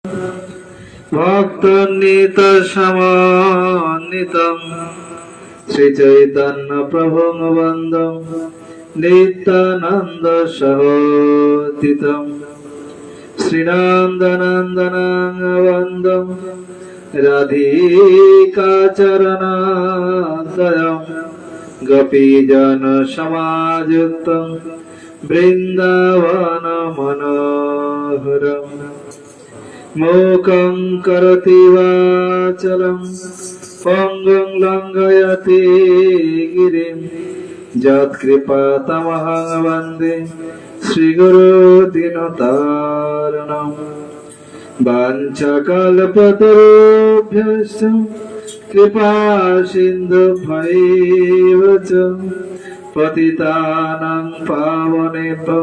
भक्तनितशमन्नितं श्रीचैतन्यप्रभुं वन्दं नित्यानन्दसहोदितं श्रीनन्दनन्दनं वन्दं राधिकाचरणादयं गोपीजनसमायुक्तं बृन्दावनमनोहरम् मूकं करोति वाचालं पङ्गुं लङ्घयति गिरिं यत्कृपातमहं वन्दे श्रीगुरुदीनतारिणम् वाञ्छाकल्पतरुभ्यश्च कृपासिन्धुभ्यैव च पतितानां पावनेभ्यो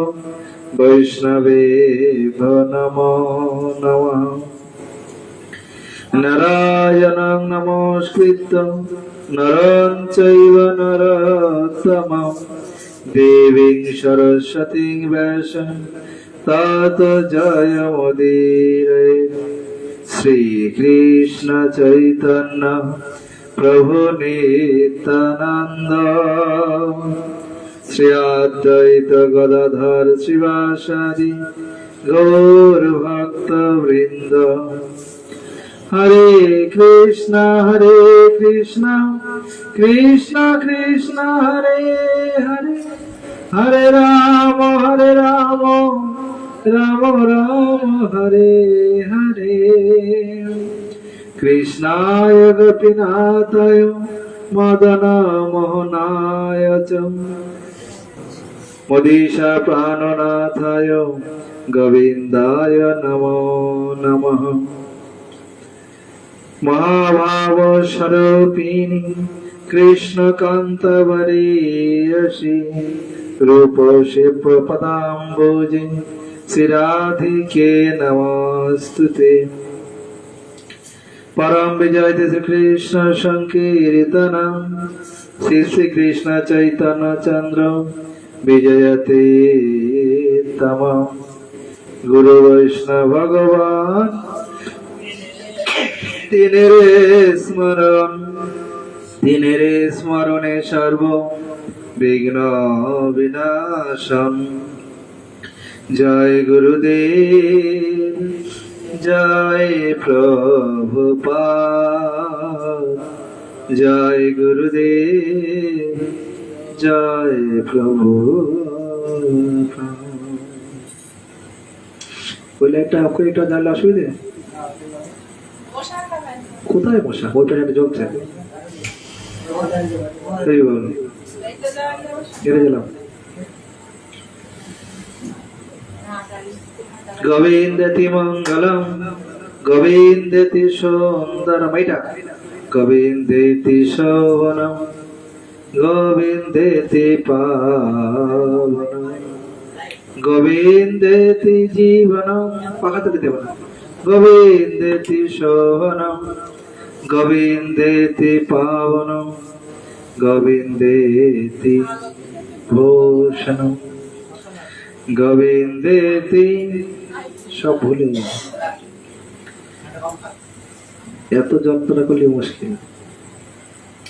वैष्णवेभ्यो नमो नमः। नारायणं नमस्कृत्य नरं चैव नरोत्तमं देवीं सरस्वतीं व्यासं ततो जयमुदीरये। श्रीकृष्ण चैतन्य प्रभु नित्यानन्द श्री अद्वैत गदाधर शिवासादि गौर भक्त वृंद। हरे कृष्ण कृष्ण कृष्ण हरे हरे, हरे राम राम राम हरे हरे। कृष्णाय गोपीनाथाय मदन मोहनाय च मदीशा प्राणनाथाय गोविन्दाय नमो नमः। महाभाव स्वरूपिणी कृष्णकान्त वरीयसी रूपसी पदाम्बुजे श्रीराधिके नमस्तुते। परम विजय श्री कृष्ण संकीर्तनम श्री कृष्ण चैतन्य चंद्र विजयते तम। गुरु वैष्णव भगवान तिनेरे स्मरणे सर्व विघ्न विनाशम। जय गुरुदेव जय प्रभुपाद, जय गुरुदेव जय प्रभु। বলে একটা আপনার এটা জানলে অসুবিধে কোথায় মশা ওইটা একটা জ্বলছে এই বল কেটে গেলাম। গোবিন্দেতি মঙ্গলম গোবিন্দেতি সুন্দরম, এটা গোবিন্দেতি শোভনম গোবিন্দেতি পাবনম গোবিন্দেতি জীবনম। পাখাতে দিতে পারে গোবিন্দেতি শোভনম গোবিন্দেতি পাবনম গোবিন্দেতি ভূষণম গোবিন্দেতি। সব ভুলে এত যন্ত্রণা করলে মুশকিল।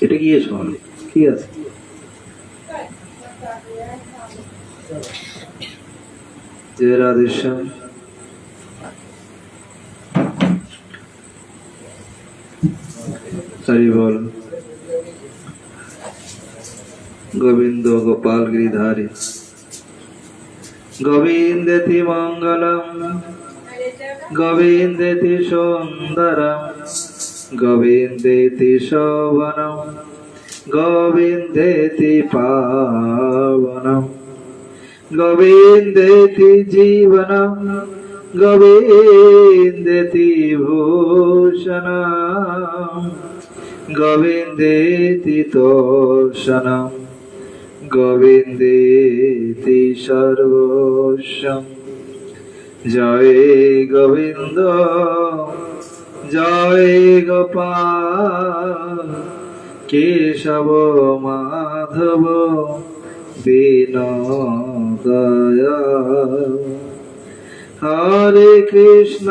এটা গিয়ে শোন কি আছে জয় রাধেশ্যাম। হরি বল। গোবিন্দ গোপাল গিরিধারী গোবিন্দেতি মঙ্গলম গোবিন্দেতি সুন্দরম গোবিন্দেতি শোভনম গোবিন্দেতি পাবনম গোবিন্দেতি জীবনম গোবিন্দেতি ভূষণম গোবিন্দেতি তোষণম গোবিন্দেতি সর্বস্বম। জয় গোবিন্দ জয় গোপাল কেশব মাধব দীন দয়াল হরে কৃষ্ণ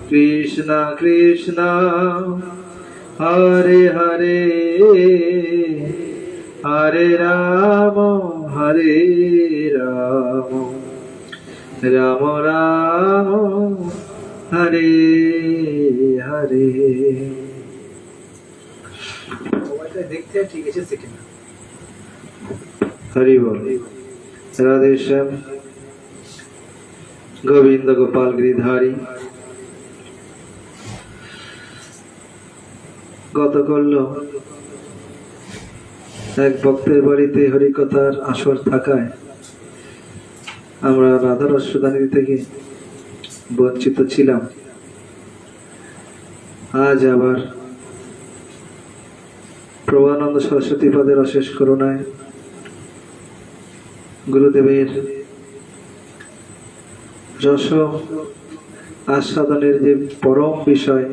কৃষ্ণ কৃষ্ণ হরে হরে, হরে রাম রাম রাম হরে হরে। দেখতে ঠিক এসেছে কিনা। হরি বল। রাধে শ্যাম। গোবিন্দ গোপাল গিরিধারী। গত করল এক ভক্তের বাড়িতে হরিকথার আসর থাকায় আমরা রাধা রসদানি থেকে বঞ্চিত ছিলাম। আজ আবার প্রভানন্দ সরস্বতী পদের অশেষ করুণায় গুরুদেবের রস আস্বাদনের যে পরম বিষয়,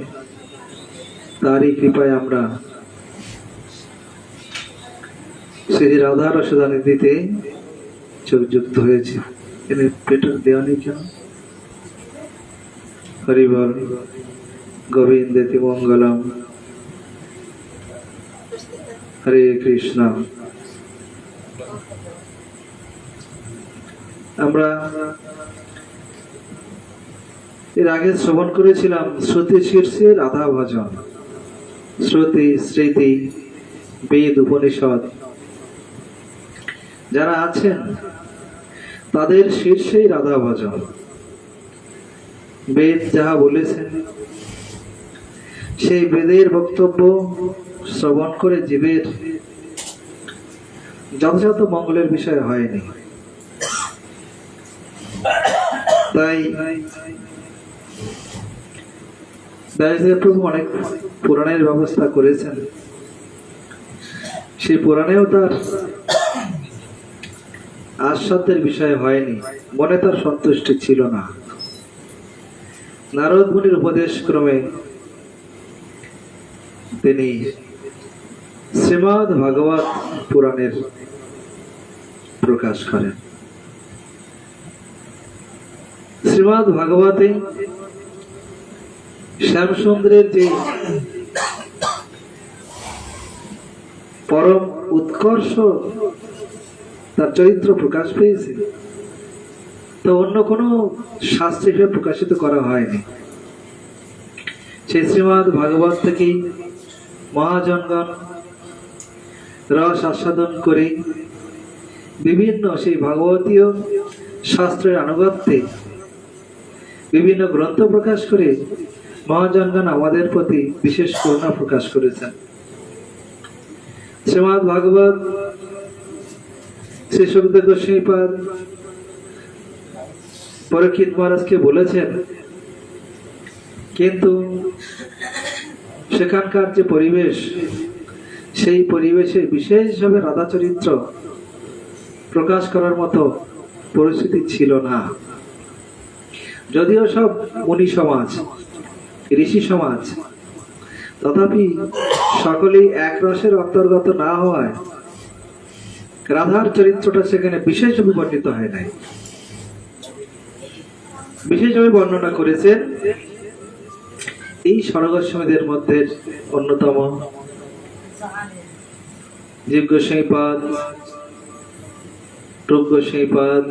তারই কৃপায় আমরা শ্রী রাধা রসদানি দিতে যোগযুক্ত হয়েছে। এনে পেটার দেওয়া নেই কেন? হরি বল। গোবিন্দেতি মঙ্গলম। হরে কৃষ্ণ। আমরা এর আগে শ্রবণ করেছিলাম শ্রুতি শীর্ষে রাধা ভজন। শ্রুতি, স্মৃতি, বেদ, উপনিষদ যারা আছেন তাদের শীর্ষেই রাধা ভজন। বেদ যাহা বলেছেন সেই বেদের বক্তব্য শ্রবণ করে জীবের যথাযথ মঙ্গলের বিষয় হয়নি। তাই প্রভু অনেক পুরাণের ব্যবস্থা করেছেন। সেই পুরাণেও তার আস্বাদের বিষয় হয়নি, মনে তার সন্তুষ্টি ছিল না। নারদ মুনির উপদেশ ক্রমে তিনি শ্রীমদ্ ভাগবত পুরাণের প্রকাশ করেন। শ্রীমদ্ ভাগবতে শ্যামসুন্দরের যে পরম উৎকর্ষ তার চরিত্র প্রকাশ পেয়েছে, তো অন্য কোনো শাস্ত্রে প্রকাশিত করা হয়নি। সেই শ্রীমদ্ ভাগবত থেকেই মহাজনগণ রস আস্বাদন করে বিভিন্ন সেই ভাগবতীয় শাস্ত্রের আনুগত্যে বিভিন্ন গ্রন্থ প্রকাশ করে মহাজনগণ আমাদের প্রতি বিশেষ করুণা প্রকাশ করেছেন। শ্রীমদ্ ভাগবত শ্রী সুখদেব গোস্বামীপাদ পরীক্ষিত মহারাজকে বলেছেন, কিন্তু সেখানকার যে পরিবেশ, সেই পরিবেশে বিশেষভাবে রাধা চরিত্র প্রকাশ করার মতো পরিস্থিতি ছিল না। যদিও সব মুনি সমাজ, ঋষি সমাজ, তথাপি সকলেই এক রসের অন্তর্গত না হওয়ায় রাধার চরিত্রটা সেখানে বিশেষভাবে বর্ণিত হয় নাই। বিশেষভাবে বর্ণনা করেছেন এই স্বর্গস্বামীদের মধ্যে অন্যতম জীব গোস্বামীপাদ, রূপ গোস্বামীপাদ,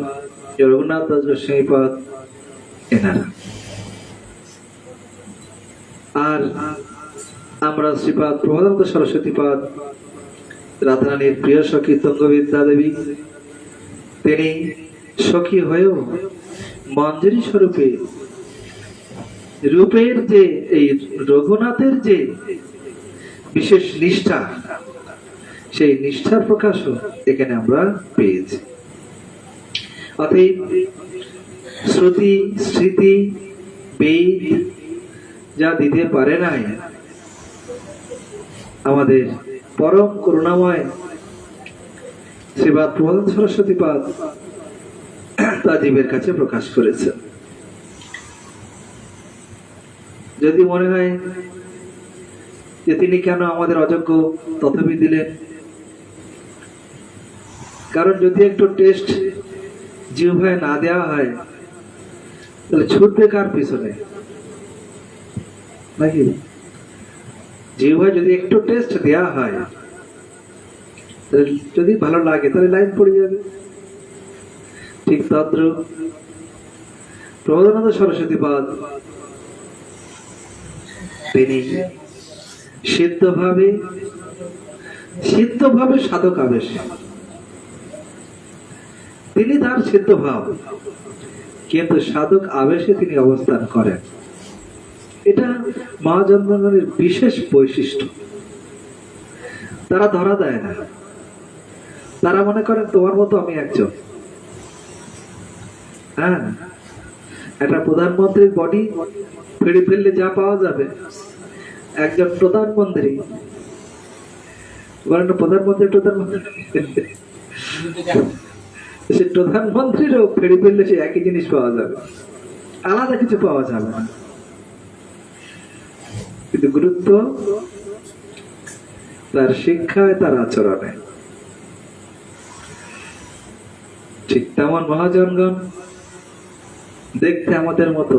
রঘুনাথ দাস গোস্বামীপাদ, এনারা। আর আমরা শ্রীপাদ প্রভানন্দ সরস্বতীপাদ, রাধারানীর প্রিয় সখী তুঙ্গবিদ্যা দেবী, তিনি সখী হয়েও মঞ্জরী স্বরূপে রূপের যে এই রঘুনাথের যে বিশেষ নিষ্ঠা, সেই নিষ্ঠার প্রকাশও এখানে আমরা পেয়েছি। অতএব শ্রুতি, স্মৃতি, বেদ যা দিতে পারে নাই, আমাদের পরম করুণাময় শ্রীপাদ প্রভানন্দ সরস্বতীপাদ তা জীবের কাছে প্রকাশ করেছেন। যদি মনে হয় যে তিনি কেন আমাদের অযোগ্য, তথাপি দিলেন। কারণ যদি একটু টেস্ট জিহ্বায় না দেওয়া হয় তাহলে ছুটবে কার পিছনে? নাকি জিহ্বায় যদি একটু টেস্ট দেওয়া হয়, তাহলে যদি ভালো লাগে তাহলে লাইন পড়ে যাবে। ঠিক তদ্রূপ প্রবোধানন্দ সরস্বতী পাদ তিনি সিদ্ধভাবে সাধক আবেশে, তিনি তার সিদ্ধ ভাব কিন্তু সাধক আবেশে তিনি অবস্থান করেন। এটা মহাজনগণের বিশেষ বৈশিষ্ট্য। তারা ধরা দেয় না, তারা মনে করেন তোমার মতো আমি একজন। হ্যাঁ, একটা প্রধানমন্ত্রীর বডি ফেড়ে ফেললে যা পাওয়া যাবে, একজন প্রধানমন্ত্রী সে প্রধানমন্ত্রীরও ফেড়ে ফেললে সে একই জিনিস পাওয়া যাবে, আলাদা কিছু পাওয়া যাবে না। কিন্তু গুরুত্ব তার শিক্ষায়, তার আচরণে। ঠিক তেমন মহাজনগণ দেখতে আমাদের মতো,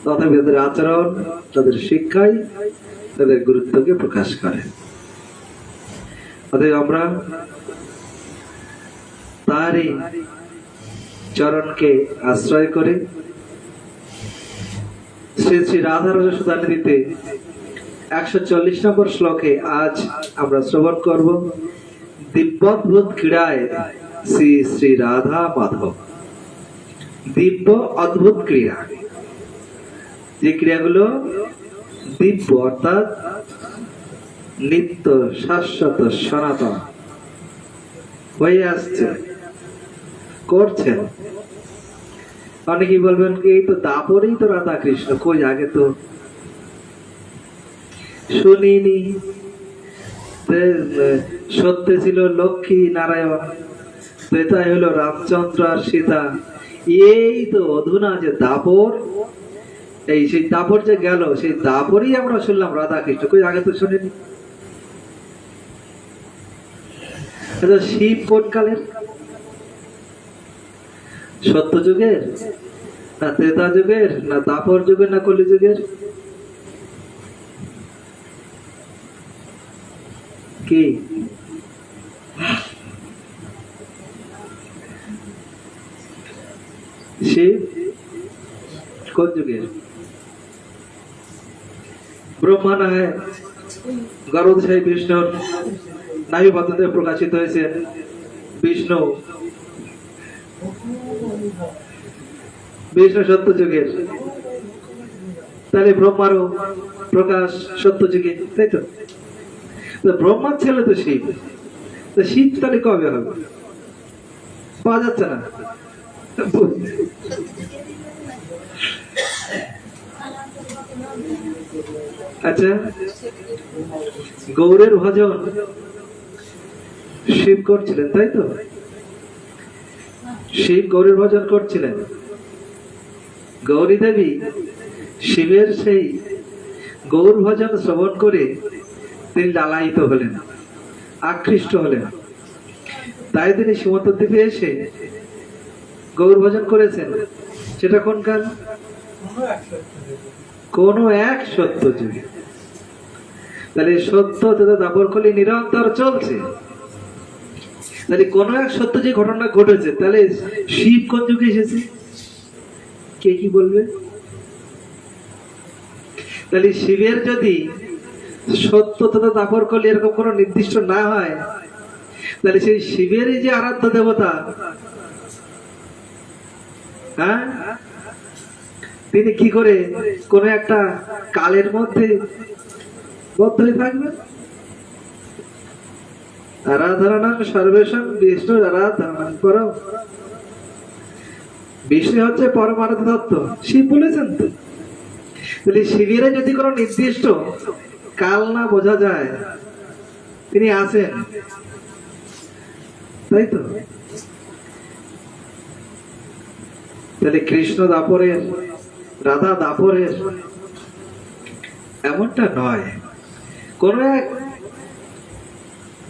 তথাপি তাদের আচরণ, তাদের শিক্ষায় তাদের গুরুত্বকে প্রকাশ করে। অতএব আমরা তারই চরণকে আশ্রয় করে শ্রী শ্রী রাধা রস সুধানিধিতে 140 নম্বর শ্লোকে আজ আমরা শ্রবণ করব দিব্যদ্ভুত ক্রীড়ায় শ্রী শ্রী রাধা মাধব। দিব্য অদ্ভুত ক্রিয়া, যে ক্রিয়াগুলো দিব্য অর্থাৎ নিত্য, শাশ্বত, সনাতন হয়ে আসছে, করছেন। অনেকেই বলবেন এই তো দাপরেই তো রাধা কৃষ্ণ, কই আগে তো শুনিনি। সত্যে ছিল লক্ষ্মী নারায়ণ, ত্রেতায় হলো রামচন্দ্র আর সীতা, এই তো অধুনা যে দাপর, এই সেই দাপর যে গেল, সেই দাপরই আমরা শুনলাম রাধা কৃষ্ণ, কই আগে তো শুনিনি। শিব কোন কালের? সত্য যুগের, না ত্রেতা যুগের, না দাপর যুগের, না কলি যুগের? কি শিব কোন যুগের? ব্রহ্মা না হয় গর্ভধারী বিষ্ণুর নাভি পদ্ধতিতে প্রকাশিত হয়েছে। বিষ্ণু সত্য যুগের, তাহলে ব্রহ্মারও প্রকাশ সত্য যুগে, তাই তো? ব্রহ্মার ছেলে তো শিব, তো শিব তাহলে কবে হবে? পাওয়া যাচ্ছে না। আচ্ছা, গৌরের ভজন শিব করছিলেন, তাই তো? শিব গৌরের ভজন করছিলেন। গৌরী দেবী শিবের সেই গৌর ভজন শ্রবণ করে তিনি লালায়িত হলেন, আকৃষ্ট হলেন। তাই তিনি সীমন্ত দ্বীপে এসে গৌর ভজন করেছেন। সেটা কোন কাল? কোন এক সত্য যুগে। তাহলে সত্য তথা দাপর কলি নিরন্তর চলছে। তাহলে কোন এক সত্য যে ঘটনা ঘটেছে, তাহলে শিব কোন যুগে এসেছে? কে কি বলবে? তাহলে শিবের যদি সত্য তথা দাপর কলি এরকম কোন নির্দিষ্ট না হয়, তাহলে সেই শিবেরই যে আরাধ্য দেবতা, হ্যাঁ, তিনি কি করে কোন একটা কালের মধ্যে বদ্ধ হয়ে থাকবেন? আরাধনাং সর্বেশাং বিষ্ণু আরাধনাং পরম। বিষ্ণু হচ্ছে পরমারাধ্য তত্ত্ব, শিব বলেছেন তো। তাহলে শিবের যদি কোনো নির্দিষ্ট কাল না বোঝা যায়, তিনি আছেন, তাই তো? তাহলে কৃষ্ণ দাপরের, রাধা দাপরের এমনটা নয়। কোন এক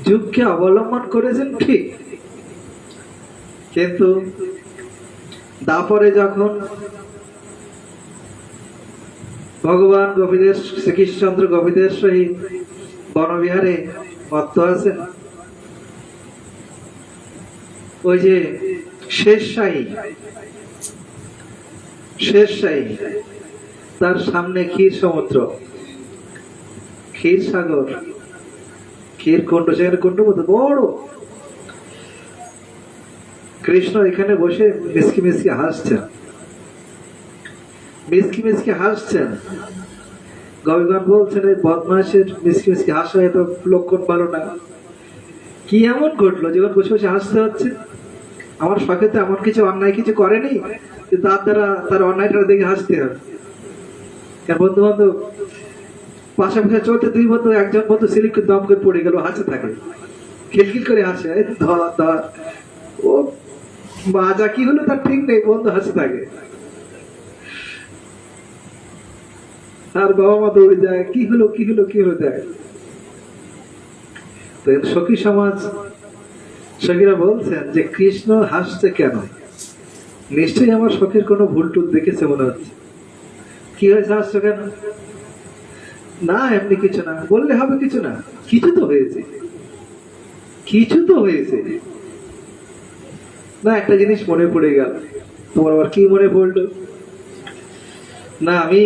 যুগকে অবলম্বন করেছেন, ঠিক, কিন্তু তারপরে যখন ভগবান গোপীদের শ্রীকৃষ্ণচন্দ্র গোপীদের সহিত বনবিহারে মত্ত আছেন, ওই যে শেরশাহী তার সামনে ক্ষীর সমুদ্র, ক্ষীর সাগর, ক্ষীর কুণ্ড, সেখানে কুণ্ড মতো বড়। কৃষ্ণ এখানে বসে মিসকি মিসকি হাসছেন। গোপীগণ বলছেন এই বদমাসের মিসকি হাসা এটা লক্ষণ ভালো না। কি এমন ঘটলো যখন বসে বসে হাসতে হচ্ছে? আমার সখে তো এমন কিছু অন্যায় কিছু করেনি যে তার দ্বারা তার অন্যায়টা দেখে হাসতে হবে। বন্ধু বান্ধব পাশাপাশি চলতে দুই বন্ধু, একজন বন্ধু সিলিপ করে দম করে পড়ে গেল, হাসতে থাকে, খিলখিল করে হাসে, ধর ও মাজা কি হলো তার ঠিক নেই, বন্ধু হাসতে থাকে। আর বাবা মা দৌড়ে যায়, কি হলো দেখ। তো সখী সমাজ, সখীরা বলছেন যে কৃষ্ণ হাসছে কেন? নিশ্চয়ই আমার সখীর কোনো ভুল টুল দেখেছে মনে হচ্ছে। কি হয়েছে, হাসছো কেন? না এমনি কিছু না। বললে হবে কিছু না, কিছু তো হয়েছে। না একটা জিনিস মনে পড়ে গেল। তোমার আবার কি মনে পড়লো? না আমি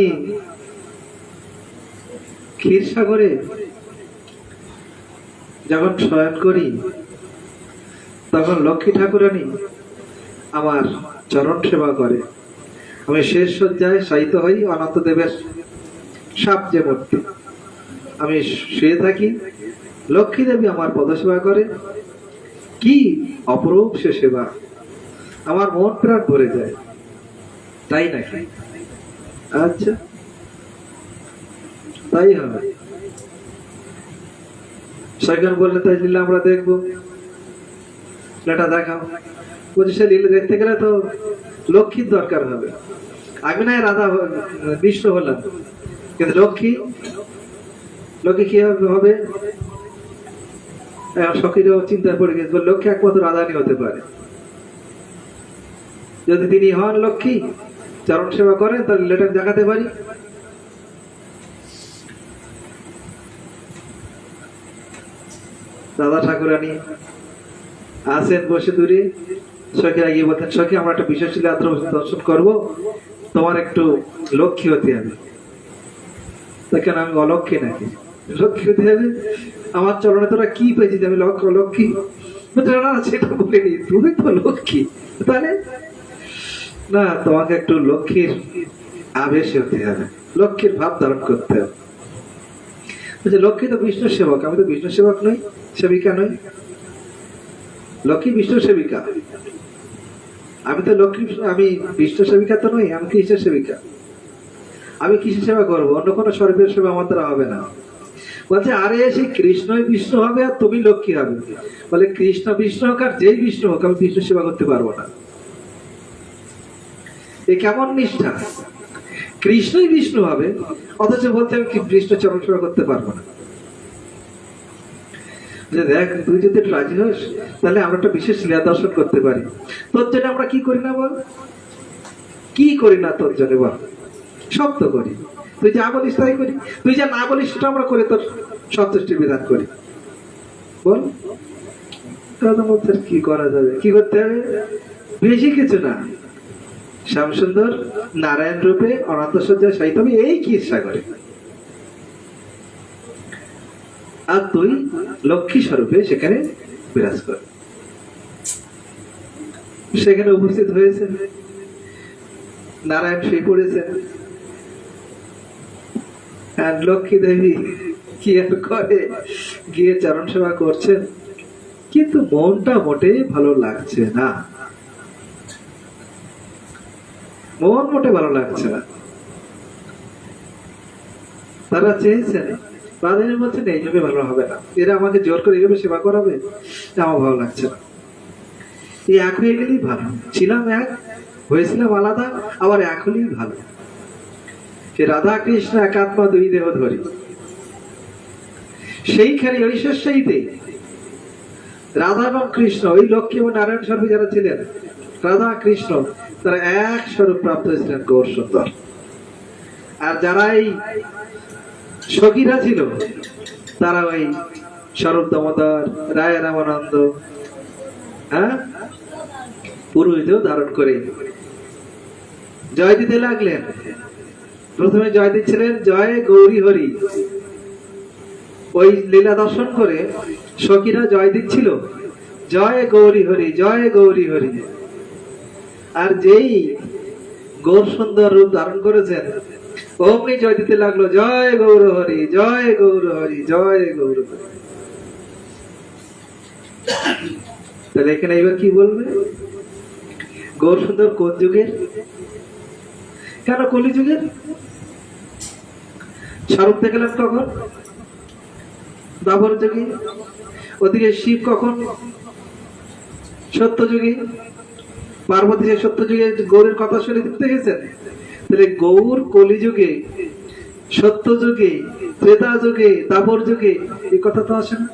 ক্ষীরসাগরে যখন শয়ন করি তখন লক্ষ্মী ঠাকুরানী আমার চরণ সেবা করে। আমি শেষ শয্যায় শায়িত হই, অনন্তদেবের সাবজে মূর্তি, আমি শুয়ে থাকি, লক্ষ্মী দেবী আমার পদসেবা করে। কি অপরূপ সে সেবা, আমার মন প্রাণ ভরে যায়। তাই নাকি? আচ্ছা তাই হবে। সেখানে বললে তাই লীলা আমরা দেখবো, লীলাটা দেখাও। বলছি সে লীলা দেখতে গেলে তো লক্ষ্মীর দরকার হবে। আমি না রাধা বিষ্ণু হলাম, কিন্তু লক্ষ্মী কি হবে? সখীরাও চিন্তায় পড়ে গেছে, লক্ষ্মী একমাত্র রাধানি হতে পারে। যদি তিনি হন লক্ষ্মী, চরণ সেবা করেন, তাহলে লেটার দেখাতে পারি। রাধা ঠাকুরানী আছেন বসে দূরে, সখীরা গিয়ে বলতেন, সখী আমরা একটা বিশেষ লীলা দর্শন করবো, তোমার একটু লক্ষ্মী হতে হবে। কেন আমি অলক্ষ্মী নাকি? লক্ষ্মী হতে হবে? আমার চরণে তোরা কি পেয়েছিস আমি লক্ষ্মী? না সেটা বলিনি, তুমি তো লক্ষ্মী। তাহলে না, তোমাকে একটু লক্ষ্মীর আবেশে হতে হবে, লক্ষ্মীর ভাব ধারণ করতে হবে। লক্ষ্মী তো বিষ্ণু সেবক, আমি তো বিষ্ণু সেবক নই, সেবিকা নই। লক্ষ্মী বিষ্ণু সেবিকা, আমি তো লক্ষ্মী, আমি বিষ্ণু সেবিকা তো নই, আমি কৃষ্ণের সেবিকা। আমি কিসের সেবা করবো? অন্য কোনো স্বরূপের সেবা আমার দ্বারা হবে না। বলছে আরে সেই কৃষ্ণই বিষ্ণু হবে আর তুমি লক্ষ্মী হবে। বলে কৃষ্ণ বিষ্ণু হোক আর যেই বিষ্ণু হোক, আমি বিষ্ণু সেবা করতে পারবো না। এ কেমন নিষ্ঠা! কৃষ্ণই বিষ্ণু হবে অথচ বলতে আমি বিষ্ণু চরণ সেবা করতে পারবো না। দেখ তুই যদি রাজি হোস, তাহলে আমরা একটা বিশেষ লীলা দর্শন করতে পারি। তোর জন্য আমরা কি করি না বল? কি করি না তোর জন্য বল? সব তো করি। তুই যা বলিস তাই করি, তুই যা না বলিস সেটা আমরা করে তোর সন্তুষ্টির বিধান করি। বল কি করা যাবে? কি করতে হবে? বেশি কিছু না, শ্যামসুন্দর নারায়ণ রূপে অনন্ত সজ্জায় শায়িত হবে এই ক্ষীরসাগরে, আর তুই লক্ষ্মী স্বরূপে সেখানে বিরাজ কর। সেখানে উপস্থিত হয়েছে নারায়ণ, শুয়ে পড়েছেন, আর লক্ষ্মী দেবী কি আর করে, গিয়ে চরণ সেবা করছেন, কিন্তু মনটা মোটেই ভালো লাগছে না। মন মোটে ভালো লাগছে না। তারা চেয়েছেন, রাধারানী বলছেন এইভাবে ভালো হবে না, এরা আমাকে জোর করে এইভাবে সেবা করাবে, আমার ভালো লাগছে না। এই এক হয়ে গেলেই ভালো, ছিলাম এক, হয়েছিলাম আলাদা, আবার এক হলেই ভালো। সে রাধা কৃষ্ণ একাত্মা দুই দেহ ধরি, সেইখানে ঐশ্বর্যইতে রাধা এবং কৃষ্ণ, ওই লক্ষ্মী এবং নারায়ণ স্বরূপী যারা ছিলেন, রাধা কৃষ্ণ, তারা এক স্বরূপ প্রাপ্ত হয়েছিলেন গৌর সুন্দর। আর যারা এই সখীরা ছিল, তারা ওই স্বরূপ দামোদর, রায় রামানন্দ, হ্যাঁ, পুরোহিতও ধারণ করে জয় দিতে লাগলেন। প্রথমে জয় দিচ্ছিলেন জয় গৌরী হরি। ওই লীলা দর্শন করে সখীরা জয় দিচ্ছিল জয় গৌরী হরি, জয় গৌরী হরি। আর যেই গৌর সুন্দর রূপ ধারণ করেছেন, অমনি জয় দিতে লাগলো জয় গৌর হরি, জয় গৌর হরি, জয় গৌর হরি। তাহলে এখানে এবার কি বলবে? গৌর সুন্দর কোন যুগের? কেন কলি যুগের? স্বরূপ দেখলেন কখন? দ্বাপর যুগে। ওদিকে শিব কখন? সত্য যুগে। পার্বতী যে সত্য যুগে গৌরের কথা শুনে দেখতে গেছেন। তাহলে গৌর কলি যুগে, সত্য যুগে, ত্রেতা যুগে, দ্বাপর যুগে, এই কথা তো আসে না?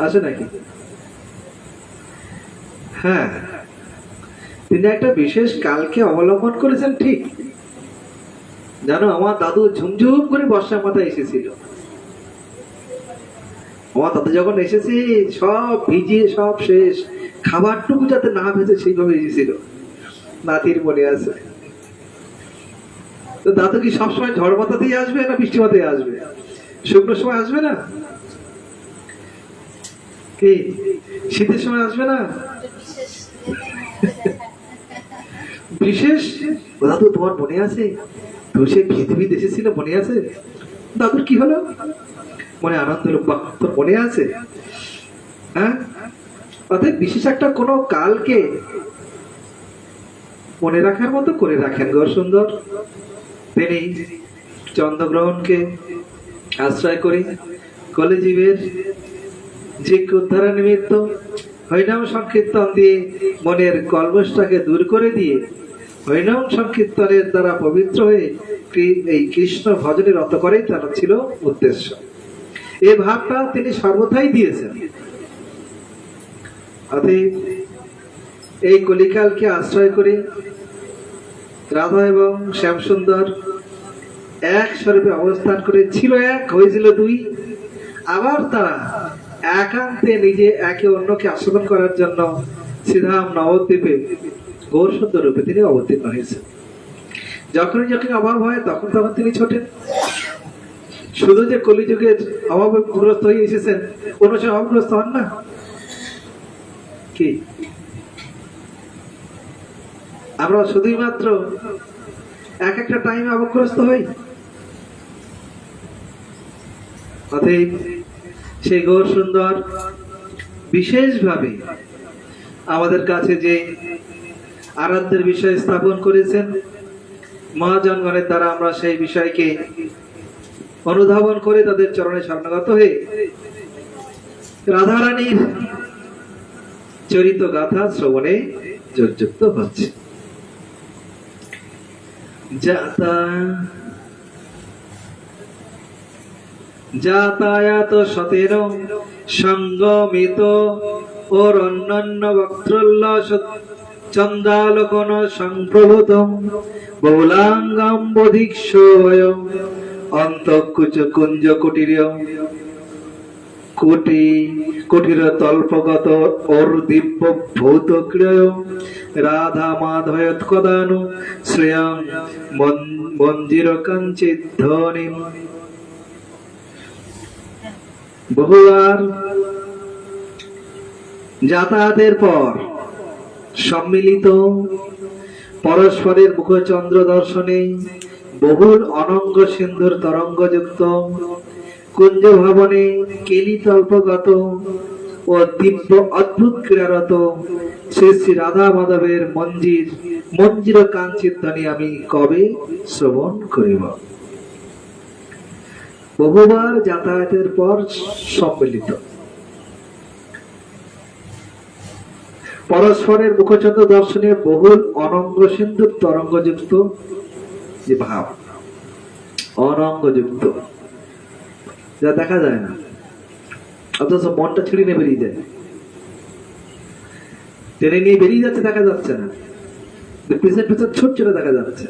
আসে নাকি? হ্যাঁ, তিনি একটা বিশেষ কালকে অবলম্বন করেছেন, ঠিক। জানো, আমার দাদু ঝুমঝুম করে বর্ষা মাথায় এসেছিল। আমার দাদু যখন এসেছে, সব ভিজিয়ে সব শেষ, খাবারটুকু যাতে না ভেজে সেইভাবে এসেছিল। নাতির মনে আছে। তো দাদু কি সবসময় ঝড় বাতাতেই আসবে না বৃষ্টি বাতাতে আসবে? শুকনো সময় আসবে না? কি শীতের সময় আসবে না? বিশেষ দাদু, তোমার মনে আছে তো সে পৃথিবী এসেছিল, মনে আছে? দাদুর কি হলো? মনে আনন্দ হলো, বাহ, তোর মনে আছে? হ্যাঁ, অর্থাৎ বিশেষ একটা কোনো কালকে মনে রাখার মতো করে রাখেন গৌর সুন্দর। তিনি চন্দ্রগ্রহণকে আশ্রয় করে কলিজীবের যে উদ্ধারের নিমিত্ত হরিনাম সংকীর্তন দিয়ে মনের কলবশটাকে দূর করে দিয়ে হরিনাম সংকীর্তনের দ্বারা পবিত্র হয়ে এই কৃষ্ণ ভজনে রত করেই তার ছিল উদ্দেশ্য। এই ভাবটা তিনি সর্বদাই দিয়েছেন। অতএব এই কলিকালকে আশ্রয় করে রাধা এবং শ্যামসুন্দর এক স্বরূপে অবস্থান করে ছিল এক, হয়েছিল দুই। আবার তারা একান্তে নিজে একে অন্যকে আস্বাদন করার জন্য শ্রীধাম নবদ্বীপে গৌর সুন্দর রূপে তিনি অবতীর্ণ হয়েছেন। যখনই যখন অভাব হয় তখন তখন তিনি ছোটেন। শুধু যে কলিযুগের অভাবগ্রস্ত হয়ে এসেছেন, কোন সময় অভাবগ্রস্ত হন না কি? আমরা শুধুই মাত্র এক একটা টাইমে অভাবগ্রস্ত হই। অতএব সেই গৌর সুন্দর বিশেষভাবে আমাদের কাছে যে আরাধ্যের বিষয় স্থাপন করেছেন, মহাজনগণের দ্বারা আমরা সেই বিষয়কে অনুধাবন করে তাদের চরণে শরণাগত হয়ে রাধারানীর চরিত গাথা শ্রবণে যোগযুক্ত হচ্ছে। যাতায়াত সতের সঙ্গমিত ওর অন্যান্য বক্ত্রল্য চন্দ্রালোকন সংপ্রভূতম বহুলাঙ্গাম্বধিক্ষয় অন্তঃকুচ কুঞ্জ কুটির কুটির তল্পগত ওর দিব্য ভৌত ক্রিয় রাধা মাধয়ত কদানু শ্রেয়ং মঞ্জির কাঞ্চিত ধ্বনি। বহুবার যাতায়াতের পর সম্মিলিত পরস্পরের মুখচন্দ্র দর্শনে বহুল অনঙ্গ সিন্ধুর তরঙ্গযুক্ত কুঞ্জ ভবনে কেলিতল্পগত ও দিব্য অদ্ভুত ক্রীড়ারত শ্রী শ্রী রাধা মাধবের মঞ্জির কাঞ্চিত ধ্বনি আমি কবে শ্রবণ করিব। বহুবার যাতায়াতের পর সম্মিলিত পরস্পরের মুখচন্দ্র দর্শনে বহুল অনঙ্গ সিন্ধুর তরঙ্গযুক্ত যে ভাব, অনঙ্গযুক্ত, যা দেখা যায় না, অথচ মনটা ছিঁড়ে নিয়ে বেরিয়ে যায়, টেনে নিয়ে বেরিয়ে যাচ্ছে দেখা যাচ্ছে না, পিছন পিছন ছুটছিল দেখা যাচ্ছে।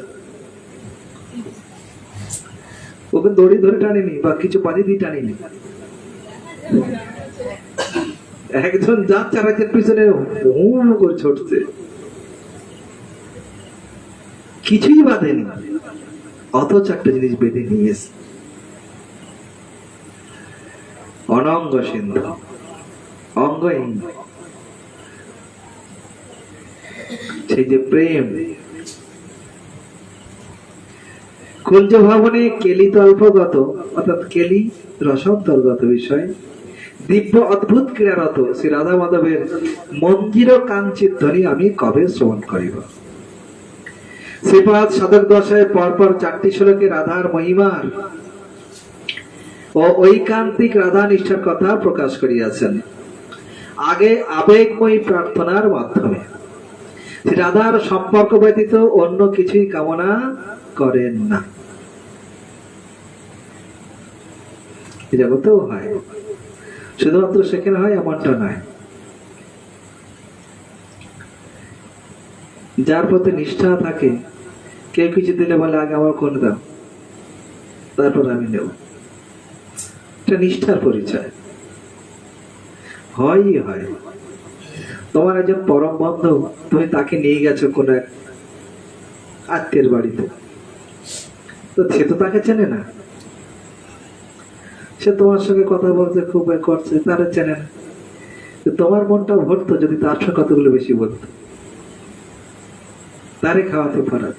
ওকে দড়ি ধরে টানিনি বা কিছু পানি দিয়ে টানিনি, একজন যাচ্ছে আর একজন পিছনে হুম করে ছুটছে, কিছুই বাঁধেনি, অথচ একটা জিনিস বেঁধে নিয়েছে, অনঙ্গ সিন্ধু, অঙ্গহীন সেই যে প্রেম। কুঞ্জ ভবনে কেলি তল্পগত, অর্থাৎ কেলি রসন্তর্গত বিষয়, দিব্য অদ্ভুত ক্রীড়ারত শ্রী রাধা মাধবের মন্দির কাঞ্চিত ধ্বনি আমি কবে শ্রবণ করিব। শ্রীপাদ সাধক দশায় পরপর 4টি শ্লোকে রাধার মহিমার ও ঐকান্তিক রাধা নিষ্ঠার কথা প্রকাশ করিয়াছেন। আগে আবেগময়ী প্রার্থনার মাধ্যমে রাধার সম্পর্ক ব্যতীত অন্য কিছুই কামনা করেন না। জগতেও হয়, শুধুমাত্র সেখানে হয় এমনটা নয়। যার প্রতি নিষ্ঠা থাকে, কেউ কিছু দিলে বলে আগে আমার কোন দাও, তারপর আমি নেব, এটা নিষ্ঠার পরিচয়। হয়ই হয়। তোমার একজন পরম বন্ধু, তুমি তাকে নিয়ে গেছো কোন এক আত্মীয়ের বাড়িতে, তো সে তো তাকে চেনে না, সে তোমার সঙ্গে কথা বলছে, খুব করছে, তারা চেনে না। তোমার মনটা ভরতো যদি তার সঙ্গে কতগুলো বেশি বলতো, তারে খাওয়াতে পারা।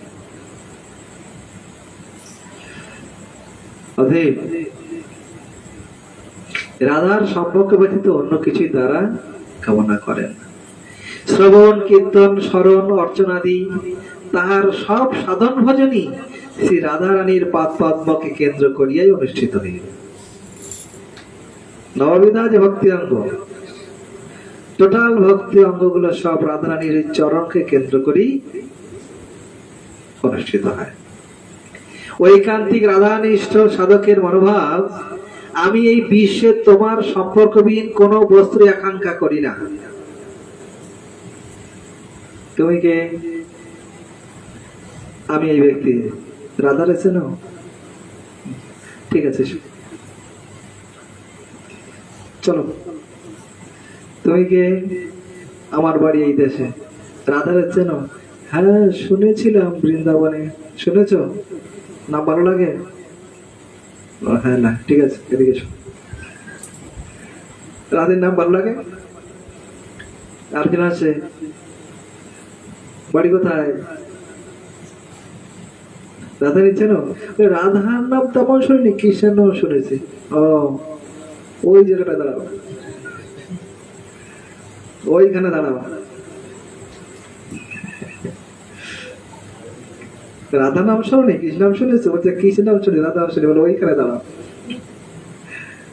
অতএব রাধার সম্পর্ক ব্যতীত অন্য কিছুই তারা কামনা করেন। শ্রবণ কীর্তন স্মরণ অর্চনাদি তাহার সব সাধন ভজনই শ্রী রাধা রানীর পাদ পদ্মকে কেন্দ্র করিয়াই অনুষ্ঠিত হইবে। নববিধা যে ভক্তি অঙ্গ, টোটাল ভক্তি অঙ্গগুলো সব রাধা রানীর চরণকে কেন্দ্র করি অনুষ্ঠিত হয়। ঐকান্তিক রাধানিষ্ঠ সাধকের মনোভাব, আমি এই বিশ্বে তোমার সম্পর্কবিহীন কোন বস্তুর আকাঙ্ক্ষা করি না। তুমি কে? আমি এই ব্যক্তি। রাধার আছে না? ঠিক আছে, চলো। তুমি কে? আমার বাড়ি এই দেশে। রাধার আছে না? হ্যাঁ, শুনেছিলাম বৃন্দাবনে। শুনেছ? না ভালো লাগে? হ্যাঁ, না, ঠিক আছে, এদিকে এসো। রাধের নাম ভালো লাগে? আরেকজন আছে, বাড়ি কোথায়? রাধা নিচ্ছে না? রাধার নাম তেমন শুনিনি, কৃষ্ণের নাম শুনেছি। ও, ওই জায়গাটা দাঁড়াও, ওইখানে দাঁড়াও। রাধা নাম শুনি, কৃষ্ণ নাম শুনেছে? বলছে কৃষ্ণ নাম শুনি, রাধা নাম শুনি, বলে ওইখানে দাঁড়াও।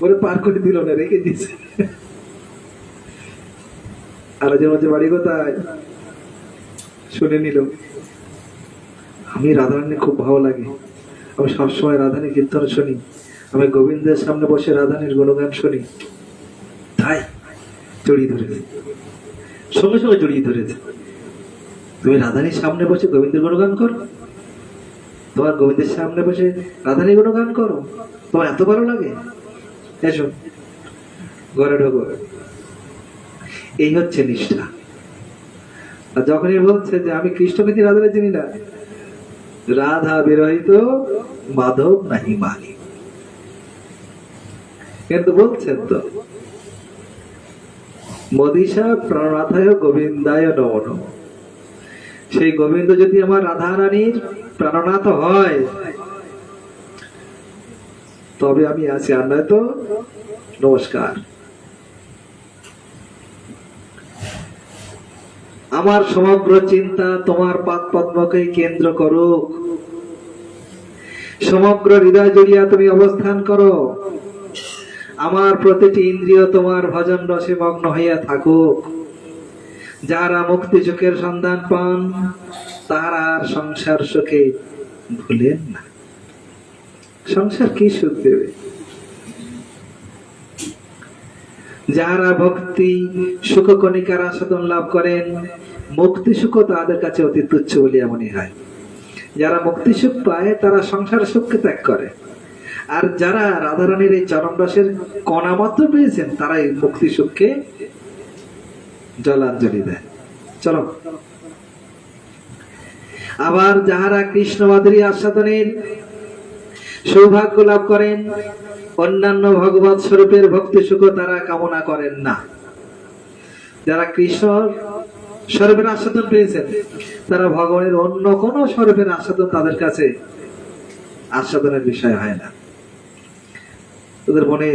বলে পার করে দিল না, রেখে দিয়েছে। আর যে বলছে বাড়ি কোথায়? শুনে নিল। আমি রাধারানী খুব ভালো লাগে, আমি সবসময় রাধানী কীর্তন শুনি, আমি গোবিন্দের সামনে বসে রাধানীর গুণগান শুনি। তাই জড়িয়ে ধরেছে, সঙ্গে সঙ্গে জড়িয়ে ধরেছে। তুমি রাধানীর সামনে বসে গোবিন্দের গুণগান করো, তোমার গোবিন্দের সামনে বসে রাধানী গুণগান করো, তোমার এত ভালো লাগে? এসো ঘরে ঢোকো। এই হচ্ছে নিষ্ঠা। আর যখনই বলছে যে আমি কৃষ্ণকে কি রাধারে চিনি না, রাধা বিরহিত মাধব নাহি মানি, কিন্তু বলছেন তো মদিশা প্রাণনাথায় গোবিন্দায় নমঃ নমঃ। সেই গোবিন্দ যদি আমার রাধা রানীর প্রাণনাথ হয় তবে আমি আছি, আর নয় তো নমস্কার। আমার সমগ্র চিন্তা তোমার পাদ পদ্মকে কেন্দ্র করুক, সমগ্র হৃদয় জড়িয়া তুমি অবস্থান করো, আমার প্রতিটি ইন্দ্রিয় তোমার ভজন রসে মগ্ন হইয়া থাকুক। যারা মুক্তি সুখের সন্ধান পান তারা আর সংসার সুখে ভুলেন না। সংসার কি সুখ দেবে? যাহারা ভক্তি সুখ কণিকার আস্বাদন লাভ করেন, মুক্তি সুখ তাদের কাছে অতি তুচ্ছ বলিয়া মনে হয়। যারা মুক্তি সুখ পায় তারা সংসার সুখকে ত্যাগ করে, আর যারা রাধারানীর এই চরম রসের কণা মাত্র পেয়েছেন তারা এই মুক্তি সুখকে জলাঞ্জলি দেয়। চলো, আবার যাহারা কৃষ্ণ মাধুরী আস্বাদনের সৌভাগ্য লাভ করেন, অন্যান্য ভগবত স্বরূপের ভক্তি সুখ তারা কামনা করেন না। যারা কৃষ্ণ স্বরূপের আস্বাদন পেয়েছেন তারা ভগবানের অন্য কোন স্বরূপের আস্বাদন তাদের কাছে আস্বাদনের বিষয় হয় না। তাদের মনে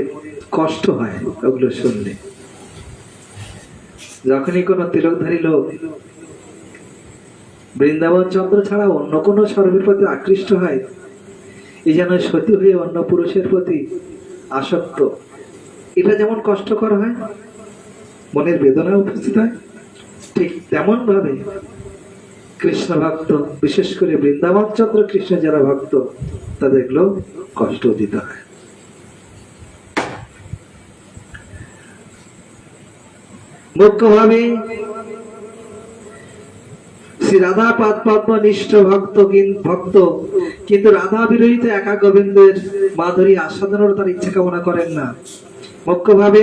কষ্ট হয় ওগুলো শুনলে। যখনই কোনো তিলকধারী লোক বৃন্দাবন চন্দ্র ছাড়া অন্য কোন স্বরূপের প্রতি আকৃষ্ট হয়, এই যেন সতী হয়ে অন্য পুরুষের প্রতি আসক্ত, এটা যেমন কষ্টকর হয়, মনের বেদনা উপস্থিত হয়, ঠিক তেমন ভাবে কৃষ্ণ ভক্ত, বিশেষ করে বৃন্দাবন চন্দ্র কৃষ্ণ যারা ভক্ত, তাদের এগুলো কষ্ট দিতে হয়। মুখ্যভাবে শ্রী রাধা পাদ পদ্ম নিষ্ঠ ভক্ত কিন্তু রাধা বিরহিত একা গোবিন্দের মাধুরী আস্বাদনের তার ইচ্ছা কামনা করেন না। মুখ্যভাবে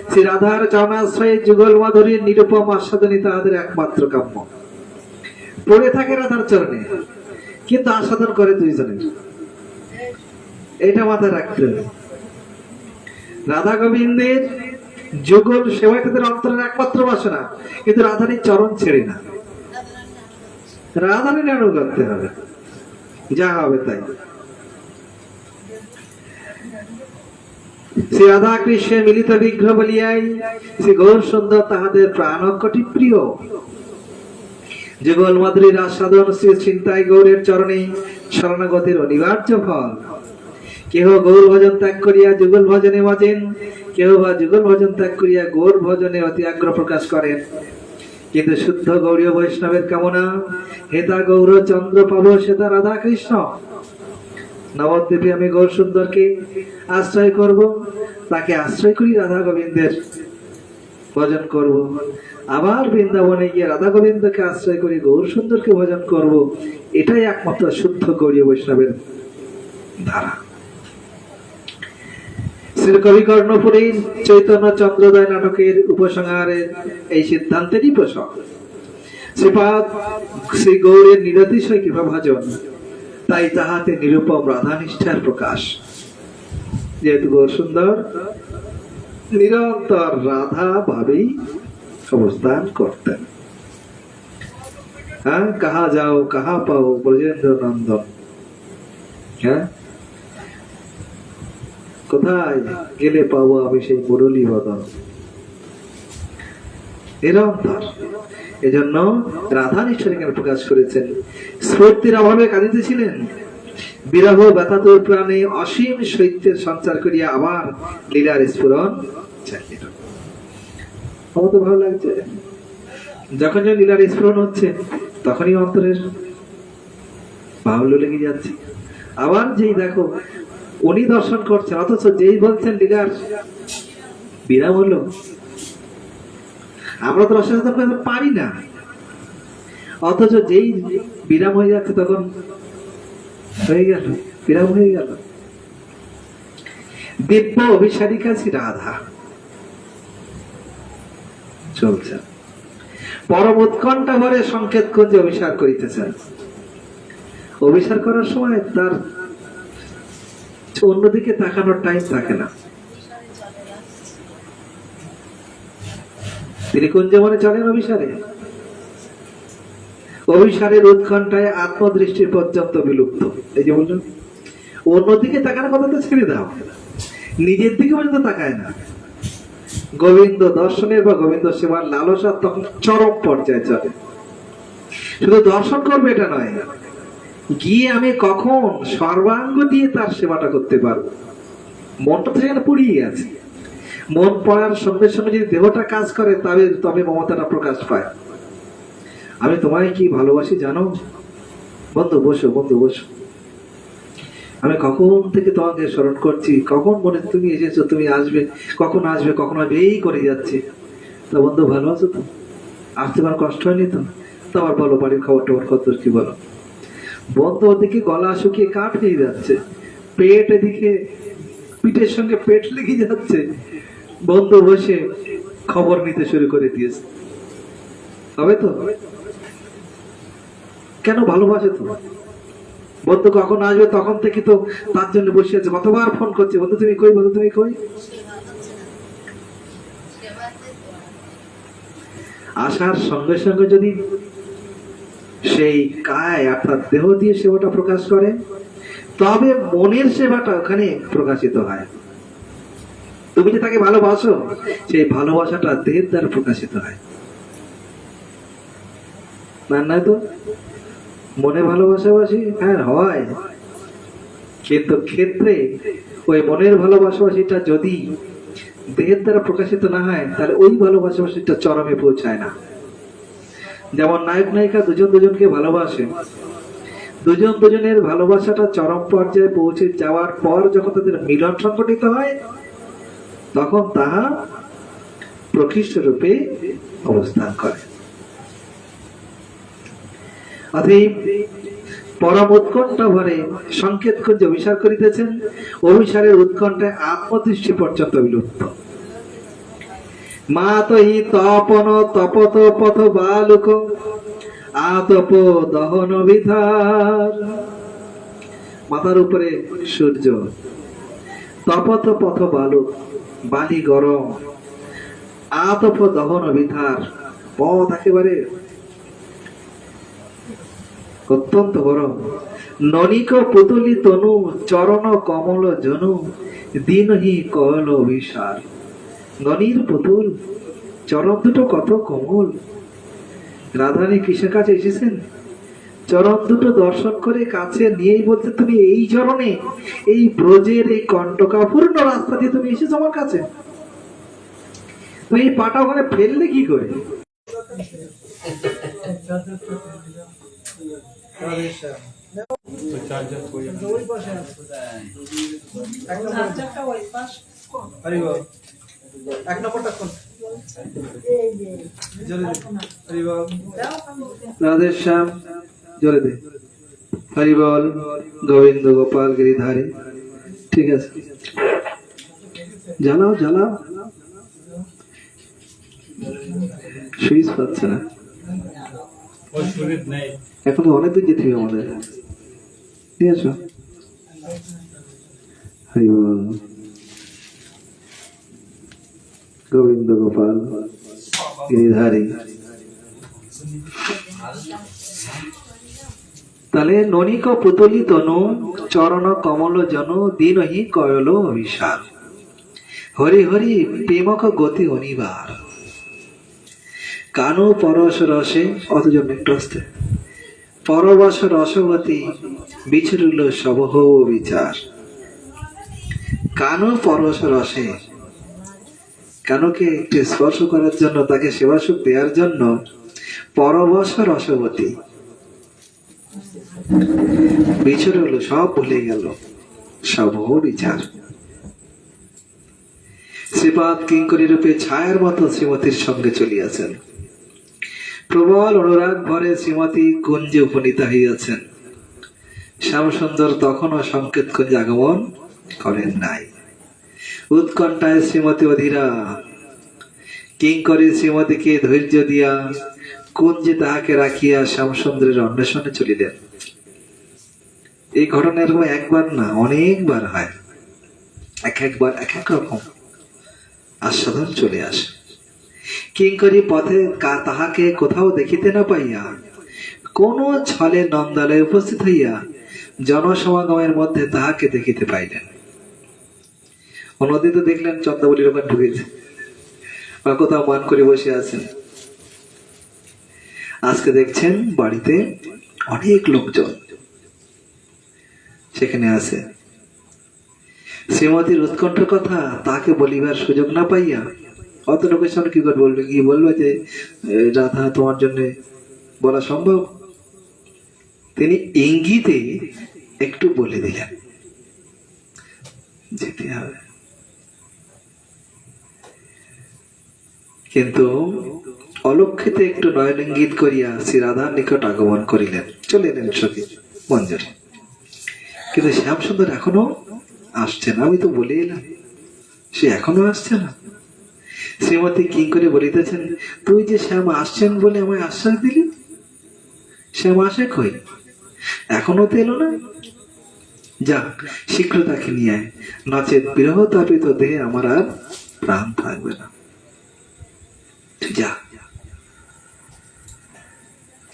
শ্রী রাধার চরণাশ্রয়ে যুগল মাধুরীর নিরুপম আস্বাদনই তাহাদের একমাত্র কাম্য। পড়ে থাকে রাধার চরণে, কিন্তু আস্বাদন করে দুইজনের, এটা মাথায় রাখতে হবে। রাধা গোবিন্দের যুগল সেবাই তাদের অন্তরের একমাত্র বাসনা, কিন্তু রাধারীর চরণ ছেড়ে না, রাধারীর আনুগত্য করতে হবে, যা হবে তাই। শ্রী রাধা কৃষ্ণের মিলিত বিগ্রহ বলিয়াই শ্রী গৌর সুন্দর তাহাদের প্রাণকটি প্রিয়। যুগল মাধুরীর আস্বাদন শ্রী চিন্তায় গৌরের চরণে শরণাগতির অনিবার্য ফল। কেহ গৌর ভজন ত্যাগ করিয়া যুগল ভজনে মজেন, কেহ বা যুগল ভজন ত্যাগ করিয়া গৌর ভজনে অতি আগ্রহ প্রকাশ করেন। কিন্তু শুদ্ধ গৌরীয় বৈষ্ণবের কামনা, হেতা গৌর চন্দ্র পাবো সেতা রাধা কৃষ্ণ। নবদ্বীপে আমি গৌর সুন্দরকে আশ্রয় করব, তাকে আশ্রয় করি রাধা গোবিন্দের ভজন করব। আবার বৃন্দাবনে গিয়ে রাধা গোবিন্দকে আশ্রয় করি গৌর সুন্দরকে ভজন করব। এটাই একমাত্র শুদ্ধ গৌরীয় বৈষ্ণবের ধারা। শ্রীকবি কর্ণপুরীর চৈতন্য চন্দ্রোদয় নাটকের উপসংহারের এই সিদ্ধান্তেরই পোষক। শ্রীপাদ শ্রী গৌরের নিরতিশয় কৃপা ভাজন, তাই তাহাতে নিরুপম রাধা নিষ্ঠার প্রকাশ। যেহেতু গৌর সুন্দর নিরন্তর রাধা ভাবেই অবস্থান করতেন। হ্যাঁ, কাহা যাও কাহা পাও ব্রজেন্দ্র নন্দন, হ্যাঁ, কোথায় গেলে পাবো আমি সেই মুরলী বদন, নিরন্তর। এজন্য রাধা নিষ্ঠার এখানে প্রকাশ করেছেন। স্ফূর্তির অভাবে কাঁদিতেছিলেন, বিরহ ব্যথাতুর প্রাণে অসীম শৈত্যের সঞ্চার করিয়া আবার লীলার স্ফুরণ চাইলেন। আমার তো ভালো লাগছে, যখন যখন লীলার স্ফুরণ হচ্ছে তখনই অন্তরের বাহুল্য লেগে যাচ্ছে। আবার যেই দেখো উনি দর্শন করছেন, অথচ যেই বলছেন লীলার বিরাম হলো, আমরা তো রসের করতে পারি না, অথচ যেই বিরাম হয়ে যাচ্ছে তখন হয়ে গেল, বিরাম হয়ে গেল। দিব্য অভিসারিকা শ্রী রাধা চলছে, পরম উৎকণ্ঠা ভরে সংকেত কুঞ্জে অভিসার করিতেছেন। অভিসার করার সময় তার অন্যদিকে তাকানোর টাইম থাকে না, তিনি কুঞ্জে মনে চলেন অভিসারে। অভিসারের উৎকণ্ঠায় আত্মদৃষ্টির পর্যন্ত বিলুপ্ত। এই যে বললেন অন্যদিকে তাকানোর কথা তো ছেড়ে দাও, নিজের দিকে পর্যন্ত তাকায় না। গোবিন্দ দর্শনের বা গোবিন্দ সেবার লালসা তখন চরম পর্যায়ে চলে। শুধু দর্শন করবে এটা নয়, গিয়ে আমি কখন সর্বাঙ্গ দিয়ে তার সেবাটা করতে পারবো। মনটা তো সেখানে পড়িয়ে আছে, মন পড়ার সঙ্গে সঙ্গে যদি দেহটা কাজ করে তবে মমতাটা প্রকাশ পায়। আমি তোমায় কি ভালোবাসি জানো, বন্ধু বসো, বন্ধু বসো। আমি কখন থেকে তোমাকে স্মরণ করছি, কখন মনে হচ্ছে তুমি এসেছো, তুমি আসবে, কখন আসবে, কখন আসবে, এই করে যাচ্ছি। তা বন্ধু ভালো আছো তো? আসতে আমার কষ্ট হয়নি তো? তো আবার বলো বাড়ির খবর টবর কত কি বলো। বন্ধু ওদিকে গলা শুকিয়ে কাঠ হয়ে যাচ্ছে, পেট এদিকে পিঠের সঙ্গে পেট লেগে যাচ্ছে, বন্ধু বসে খবর নিতে শুরু করে দিয়েছে। হবে তো? কেন ভালোবাসে তো বন্ধু, কখন আসবে তখন থেকে তো তার জন্য বসে আছে, কতবার ফোন করছে, বন্ধু তুমি কই, বন্ধু তুমি কই। আসার সঙ্গে সঙ্গে যদি সেই কায় অর্থাৎ দেহ দিয়ে সেবাটা প্রকাশ করে, তবে মনের সেবাটা ওখানে প্রকাশিত হয়। তুমি যে তাকে ভালোবাসো, সেই ভালোবাসাটা দেহের দ্বারা প্রকাশিত হয় না? না তো মনে ভালোবাসাবাসি হ্যাঁ হয়, কিন্তু ক্ষেত্রে ওই মনের ভালোবাসাবাসিটা যদি দেহের দ্বারা প্রকাশিত না হয়, তাহলে ওই ভালোবাসাবাসিটা চরমে পৌঁছায় না। যেমন নায়ক নায়িকা দুজন দুজনকে ভালোবাসে, দুজন দুজনের ভালোবাসাটা চরম পর্যায়ে পৌঁছে যাওয়ার পর যখন তাদের মিলন সংঘটিত হয়, তখন তাহা প্রকৃষ্ট রূপে অবস্থান করে। অতএব পরম উৎকণ্ঠা ভরে সংকেত কুঞ্জ অভিসার করিতেছেন, অভিসারের উৎকণ্ঠায় আত্মদৃষ্টি পর্যন্ত বিলুপ্ত। মাতহি তপন তপত পথ বালুক আতপ দহন বিধার। মাথার উপরে সূর্য, তপত পথ বালুক বালি গরম, আতপ দহন বিধার পথ একেবারে অত্যন্ত গরম। ননিক পুতুলি তনু চরণ কমল জনু দিনহি কল অভিসার। ননির পুতুল, চরণ দুটো কত কোমল। রাধারানী কৃষ্ণের কাছে এসেছেন, চরণ দুটো দর্শন করে কাছে নিয়েই বলতে, তুমি এই চরণে, এই ব্রজের এই কণ্টকাপূর্ণ রাস্তা দিয়ে তুমি এসেছো আমার কাছে, তুমি এই পাটা ওখানে ফেললে কি করে? এক নম্বরটা কোন? রাধে শ্যাম জলে দে, হরি বল, গোবিন্দ গোপাল গিরিধারে। ঠিক আছে, জ্বালাও জ্বালাও, সুইচ পাচ্ছে না, এখন তো অনেক দূর যেতে হবে আমাদের। ঠিক আছে, হরি বল, গোবিন্দ গোপাল গিরিধারী। তাহলে ননিক পুতলি তনু চরণ কমল জন দিনহি কয়ল অভিসার। হরি হরি প্রেমক গতি অনিবার। কানু পরশ রসে, অতজন একটু আসতে, পরবশ রসবতী বিছরুল সবহ বিচার। কানু পরশ রসে, কানুকে একটু স্পর্শ করার জন্য, তাকে সেবা সুখ দেওয়ার জন্য পরবশ রসবতী বিছরে হলো, সব ভুলে গেল, সব বিচার। শ্রীপাদ কিঙ্করী রূপে ছায়ার মতো শ্রীমতীর সঙ্গে চলিয়াছেন। প্রবল অনুরাগ ভরে শ্রীমতী কুঞ্জে উপনীত হইয়াছেন। শ্যামসুন্দর তখনও সংকেত কুঞ্জে আগমন করেন নাই। উৎকণ্ঠায় শ্রীমতী অধীরা, কিঙ্করী শ্রীমতীকে ধৈর্য দিয়া কুঞ্জে তাহাকে রাখিয়া শ্যামসুন্দরের অন্বেষণে চলিলেন। এই ঘটনা এরকম একবার না, অনেকবার হয়, এক একবার এক এক রকম আস্বাদন চলে আসে। কিঙ্করী পথে তাহাকে কোথাও দেখিতে না পাইয়া কোন ছলে নন্দালয়ে উপস্থিত হইয়া জনসমাগমের মধ্যে তাহাকে দেখিতে পাইলেন। অন্যদিন তো দেখলেন চন্দ্রাবলীর ওখানে ঢুকেছে বা কোথাও মান করে বসে আছেন, আজকে দেখছেন বাড়িতে অনেক লোকজন সেখানে আছে। শ্রীমতীর উৎকণ্ঠার কথা তাকে বলিবার সুযোগ না পাইয়া অত লোকের সামনে কি করে বলবে, কি বলবে যে রাধা তোমার জন্য বলা সম্ভব? তিনি ইঙ্গিতে একটু বলে দিলেন, যেতে হবে। কিন্তু অলক্ষিতে একটু নয়ন ইঙ্গিত করিয়া শ্রী রাধার নিকট আগমন করিলেন, চলে এলেন সখী মঞ্জরি। কিন্তু শ্যামসুন্দর এখনো আসছে না। আমি তো বলে এলাম, সে এখনো আসছে না। শ্রীমতী কি করে বলিতেছেন, তুই যে শ্যাম আসছেন বলে আমায় আশ্বাস দিলি, শ্যাম আসে কই, এখনো তো এলো না। যা, শীঘ্র তাকে নিয়ে আয়, নচেত বিরহ তাপিত দেহে আমার আর প্রাণ থাকবে না। তুই যা।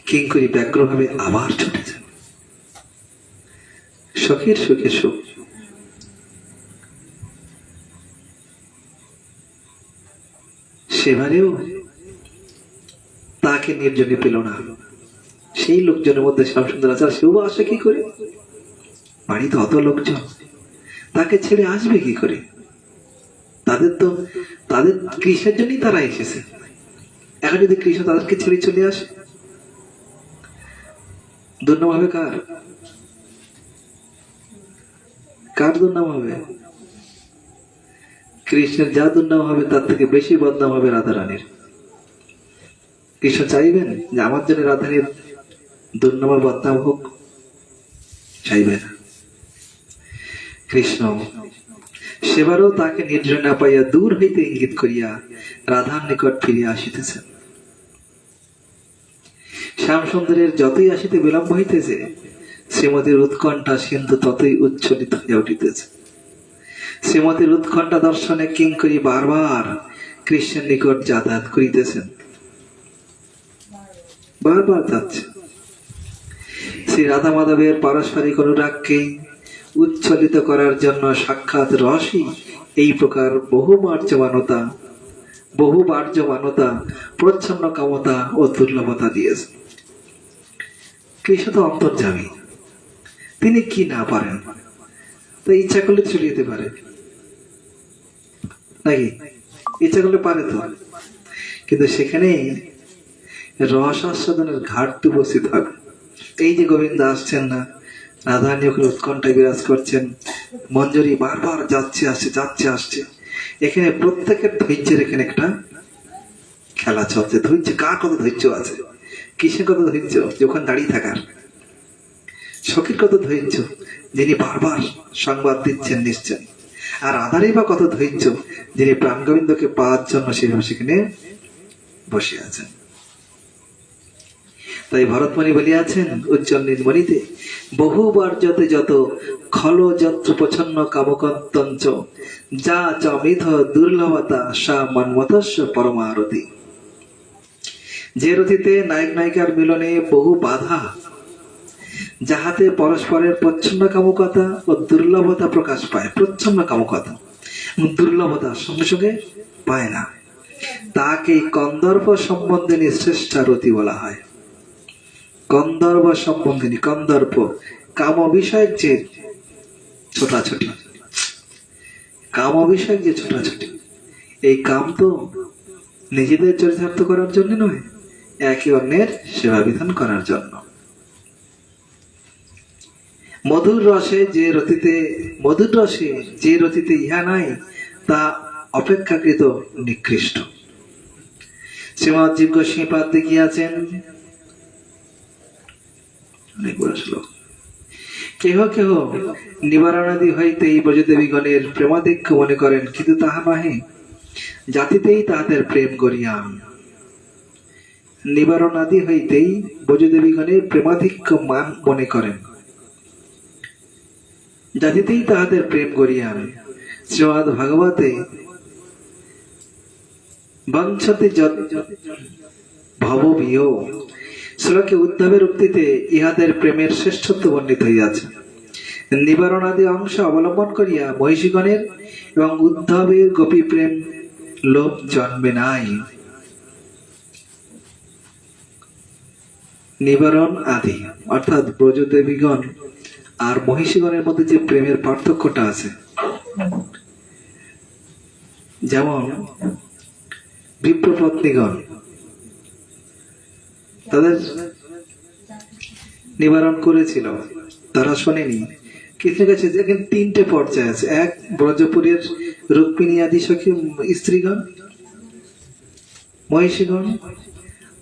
কিঙ্করী ব্যগ্রভাবে আবার ছুটেছেন। সখীর সুখে সুখ। সেবারেও তাকে নির্জনে পেল না। সেই লোকজনের মধ্যে শ্যামসুন্দর আচার, সেও আসে কি করে? বাড়িতে অত লোকজন, তাকে ছেড়ে আসবে কি করে? তাদের কৃষের জন্যই তারা এসেছে। এখন যদি কৃষ্ণ তাদেরকে ছেড়ে চলে আসে, দুর্নাম হবে কার? কার দুর্নাম হবে? কৃষ্ণের যা দুর্নাম হবে তার থেকে বেশি বদনাম হবে রাধারানীর। কৃষ্ণ চাইবেন যে আমার জন্য রাধারানীর দুর্নাম বদনাম হোক? চাইবে না। কৃষ্ণ সেবারও তাকে নির্জন না পাইয়া দূর হইতে ইঙ্গিত করিয়া রাধার নিকট ফিরিয়া আসিতেছেন। শ্যামসুন্দরের যতই আসিতে বিলম্ব হইতেছে, শ্রীমতীর উৎকণ্ঠা সিন্ধু ততই উচ্ছ্বলিত হইয়া উঠিতেছে। শ্রীমতীর উৎকণ্ঠা দর্শনে কিঙ্করী বারবার কৃষ্ণের নিকট যাতায়াত করিতেছেন, বারবার যাচ্ছে। শ্রী রাধা মাধবের পারস্পরিক অনুরাগকে উচ্ছ্বলিত করার জন্য সাক্ষাৎ রসই এই প্রকার বহু বার্যমানতা, প্রচ্ছন্ন কামতা ও দুর্লভতা দিয়েছে। কৃষ্ণ তো অন্তর্যামী, তিনি কি না পারেন? তো ইচ্ছা করলে চলে যেতে পারে নাকি? ইচ্ছা করলে পারে তো, কিন্তু সেখানে রস আস্বাদনের ঘাটতি উপস্থিত হবে। এই যে গোবিন্দ আসছেন না, রাধারানী ওখানে উৎকণ্ঠায় বিরাজ করছেন, মঞ্জরি বারবার যাচ্ছে আসছে। এখানে প্রত্যেকের ধৈর্যের এখানে একটা খেলা চলছে। ধৈর্য, কার কত ধৈর্য আছে, কিসের কত ধৈর্য যে ওখানে দাঁড়িয়ে থাকার, সখীর কত ধৈর্য যিনি বারবার সংবাদ দিচ্ছেন নিশ্চয়, আর রাধারই বা কত ধৈর্য যিনি প্রাণ গোবিন্দকে পাওয়ার জন্য সেভাবে সেখানে বসে আছেন। তাই ভরতমণি বলিয়াছেন উজ্জ্বল নীলমণিতে, বহুবার যত খল যত্র প্রচ্ছন্ন কামকন্তঞ্চ যা চ মিথ দুর্লভতা সা মন্মথস্য পরমারতি। যে রতিতে নায়ক নায়িকার মিলনে বহু বাধা, যাহাতে পরস্পরের প্রচ্ছন্ন কামকতা ও দুর্লভতা প্রকাশ পায়। প্রচ্ছন্ন কামকতা দুর্লভতা সঙ্গে সঙ্গে পায় না, তাকে কন্দর্প সম্বন্ধিনী শ্রেষ্ঠা রতি বলা হয়। কন্দর্প সম্বন্ধিনী, কন্দর্প কাম বিষয়ক যে ছোটাছুটি, কাম বিষয়ক যে ছোটাছুটি, এই কাম তো নিজেদের চরিতার্থ করার জন্য নয়, একে অন্যের সেবা বিধান করার জন্য। মধুর রসে যে রতিতে ইহা নাই, তা অপেক্ষাকৃত নিকৃষ্ট। শ্রীমৎ জীব গোস্বামী পাদ দেখিয়াছেন, কেহ নিবারণাদি হইতেই ব্রজদেবীগণের প্রেমাধিক্য মনে করেন, কিন্তু তাহা নহে, জাতিতেই তাহাদের প্রেম গরিয়ান। নিবারণাদি হইতেই ব্রজদেবীগণের প্রেমাধিক্য মান মনে করেন, জাতিতেই তাহাদের প্রেম গরিয়ান। শ্রীমদ্ ভাগবতে বঞ্চতে ভবভিও শ্লোকে উদ্ধবের উক্তিতে ইহাদের প্রেমের শ্রেষ্ঠত্ব বর্ণিত হইয়াছে। নিবারণাদি অংশ অবলম্বন করিয়া মহিষীগণের এবং উদ্ধবের গোপী প্রেম লোভ জন্মে নাই। নিবারণ আদি অর্থাৎ ব্রজদেবীগণ আর মহিষীগণের মধ্যে যে প্রেমের পার্থক্যটা আছে, যেমন বিপ্রপত্নীগণ তাদের নিবারণ করেছিল, তারা শোনেনি, কৃষ্ণের কাছে এখানে তিনটে পর্যায়ে আছে। এক, ব্রজপুরের রুক্মিণী আদি সখী স্ত্রীগণ, মহিষীগণ,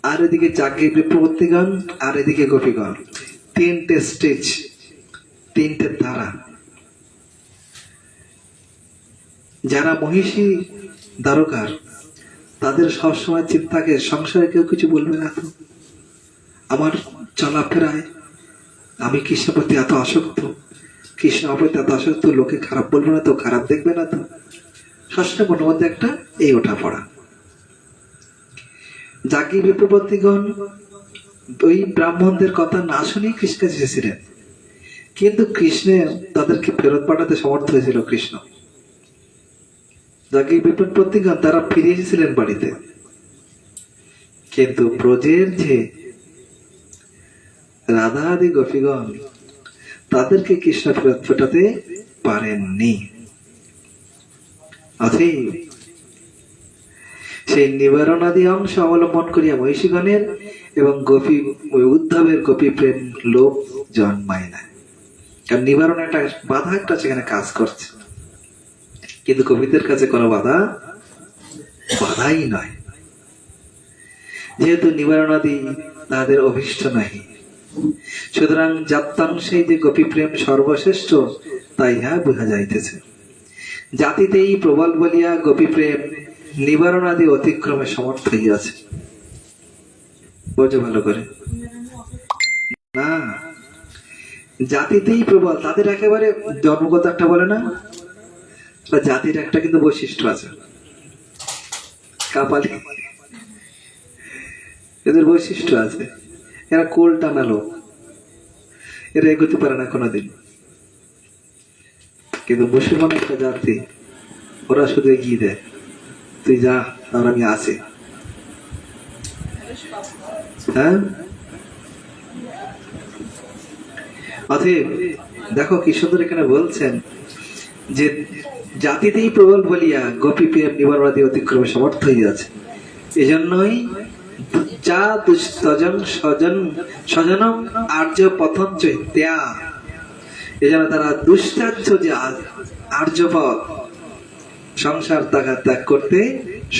আর এদিকে জাগ্গী বিপ্রবর্তীগণ, আর এদিকে গোপীগণ। তিনটে স্টেজ, তিনটে ধারা। যারা মহিষী দ্বারকার, তাদের সবসময় চিন্তাকে সংসারে কেউ কিছু বলবে না তো, আমার চলাফেরায় আমি কৃষ্ণের প্রতি এত আসক্ত, কৃষ্ণ প্রতি এত আসক্ত, লোকে খারাপ বলবে না তো, খারাপ দেখবে না তো, সবসময় মনের মধ্যে একটা এই ওঠা পড়া। জাগ্গী বিপ্রবর্তীগণ ওই ব্রাহ্মণদের কথা না শুনে কৃষ্ণকে এসেছিলেন, কিন্তু কৃষ্ণে তাদেরকে ফেরত পাঠাতে সমর্থ হয়েছিল কৃষ্ণ। জাগ্গী বিপ্রবর্তীগণ তারা ফিরে এসেছিলেন বাড়িতে, কিন্তু ব্রজের যে রাধা আদি গোপীগণ, তাদেরকে কৃষ্ণ ফেরত পাঠাতে পারেননি। অতএব সেই নিবারণাদি অংশ অবলম্বন করিয়া মহিষীগণের এবং গোপী উদ্ধবের গোপী প্রেম লোভ জন্মায় না। কারণ নিবারণ একটা বাধা একটা সেখানে কাজ করছে, কিন্তু গোপীদের কাছে কোনো বাধাই নয়, যেহেতু নিবারণাদি তাদের অভীষ্ট নাই। সুতরাং জাত্যাংশে যে গোপী প্রেম সর্বশ্রেষ্ঠ, তাই ইহা বোঝা যাইতেছে। জাতিতেই প্রবল বলিয়া গোপী প্রেম নিবারণাদি অতিক্রমে সমর্থ হইয়াছে। বোঝো ভালো করে না, জাতিতেই প্রবল, তাদের একেবারে জন্মগত একটা বলে না, জাতির একটা কিন্তু বৈশিষ্ট্য আছে, কাপালি, এদের বৈশিষ্ট্য আছে। এরা কোল টানালো, এরা এগোতে পারে না কোনোদিন। কিন্তু মুসলমান একটা জাতি, ওরা শুধু এগিয়ে দেয়, তুই যা, আর আমি আসি। হ্যাঁ, অতএব দেখো কি সুন্দর এখানে বলছেন যে জাতিতেই প্রবল বলিয়া গোপী প্রেম নিবারণাদি অতিক্রমে সমর্থ হইয়াছে। এজন্যই যা দুস্তজন স্বজনম আর্য পথঞ্চ ত্যাগ, এজন্য তারা দুষ্টার্য যে আর্যপথ সংসার ত্যাগ করতে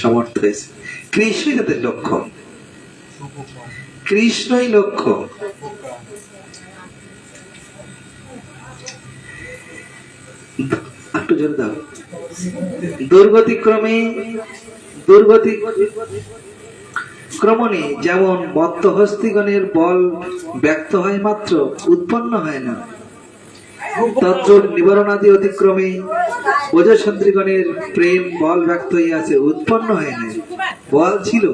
সমর্থ হয়েছে। কৃষ্ণই তাদের লক্ষ্য, কৃষ্ণই লক্ষ্য। একটু জোর দাও। দুর্গতি ক্রমণে যেমন মত্তহস্তিগণের বল ব্যক্ত হয় মাত্র, উৎপন্ন হয় না, তদ্রূপ নিবারণাদি অতিক্রমে ওজসন্ত্রীগণের প্রেম বল ব্যক্ত হইয়াছে, উৎপন্ন হয় না। বল ছিল,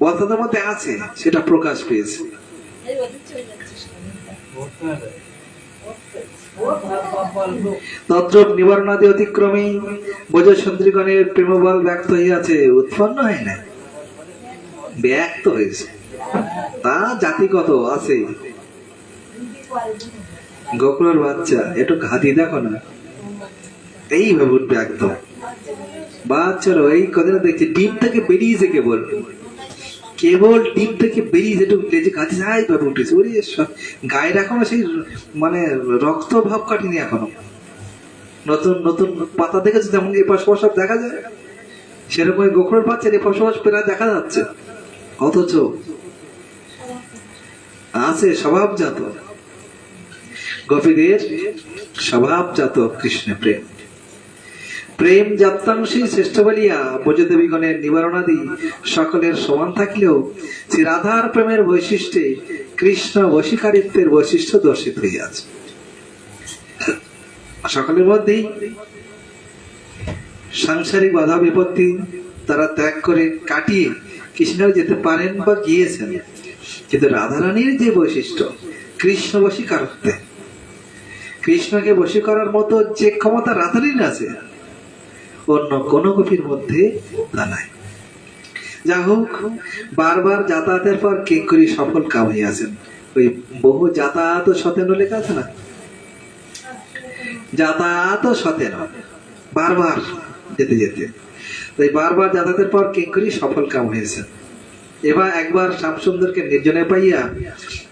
বল তাদের মধ্যে আছে, সেটা প্রকাশ পেয়েছে। তদ্রূপ নিবারণাদি অতিক্রমে ওজসন্ত্রীগণের প্রেম বল ব্যক্ত হইয়াছে, উৎপন্ন হয় না, ব্যক্ত হয়েছে। তা জাতিগত আছে। গোকুলের বাচ্চা একটু ঘাতি দেখো না, এইভাবে উঠবে একদম। বাচ্চারও এই কথাটা দেখছি, ডিম থেকে বেরিয়েছে, কেবল ডিম থেকে বেরিয়েছে, একটু লেজে কাছে যাই ভাবে উঠেছে। ওরে গায়ের এখনো সেই মানে রক্ত ভাব কাটেনি এখনো। নতুন নতুন পাতা দেখেছে যেমন এপাশ পশাপ দেখা যায়, সেরকম গোকুলের বাচ্চার এপাশ ওপাশ পেরা দেখা যাচ্ছে, অথচ আছে স্বভাবজাত। গোপীদের স্বভাবজাত কৃষ্ণ প্রেম। প্রেম জাত্যাংশই শ্রেষ্ঠ বলিয়া ব্রজদেবীগণের নিবারণাদি সকলের সমান থাকলেও শ্রী রাধার প্রেমের বৈশিষ্ট্যে কৃষ্ণ বশীকারিত্বের বৈশিষ্ট্য দর্শিত হইয়াছে। সকলের মধ্যেই সাংসারিক বাধা বিপত্তি তারা ত্যাগ করে কাটিয়ে কৃষ্ণের যেতে পারেন বা গিয়েছেন, কিন্তু রাধারানীর যে বৈশিষ্ট্য কৃষ্ণ বশীকারত্বে, কৃষ্ণকে বশী করার মতো যে ক্ষমতা রাধারানীর আছে, অন্য কোন গোপীর মধ্যে তা নাই। যা হোক, বারবার যাতায়াতের পর কিঙ্করী সফল কাম হইয়াছেন। ওই বহু যাতায়াত সতেন লেখা আছে না, যাতায়াত সতেন, বারবার যেতে যেতে, ওই বারবার যাতায়াতের পর কিঙ্করী সফল কাম হয়েছে। এবার একবার শ্যামসুন্দরকে নির্জনে পাইয়া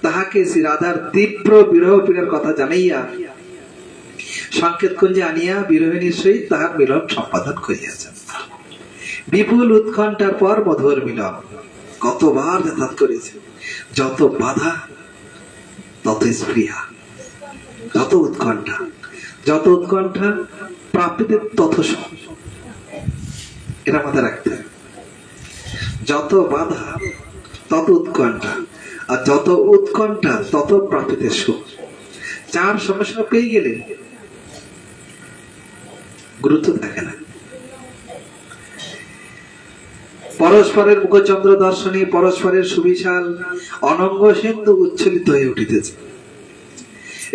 তাহাকে শ্রী রাধার তীব্র বিরহ পীড়ার কথা জানাইয়া সংকেত কুঞ্জে আনিয়া বিরোহিণীর সহিত তাহার মিলন সম্পাদন করিয়াছেন। বিপুল উৎকণ্ঠার পর মধুর মিলন। কতবার যাতায়াত করেছে, যত বাধা তত স্পৃহা, যত উৎকণ্ঠা, যত উৎকণ্ঠা প্রাপ্তিতে তত সুখ। এটা মাথায় রাখতে হবে। যত বাধা তত উৎকণ্ঠা, আর যত উৎকণ্ঠা তত প্রাপ্তিতে সুখ। চার সঙ্গে সঙ্গে পেয়ে গেলে গুরুত্ব থাকে না। পরস্পরের মুখচন্দ্র দর্শনে পরস্পরের সুবিশাল অনঙ্গ সিন্ধু উচ্ছ্বলিত হয়ে উঠিতেছে।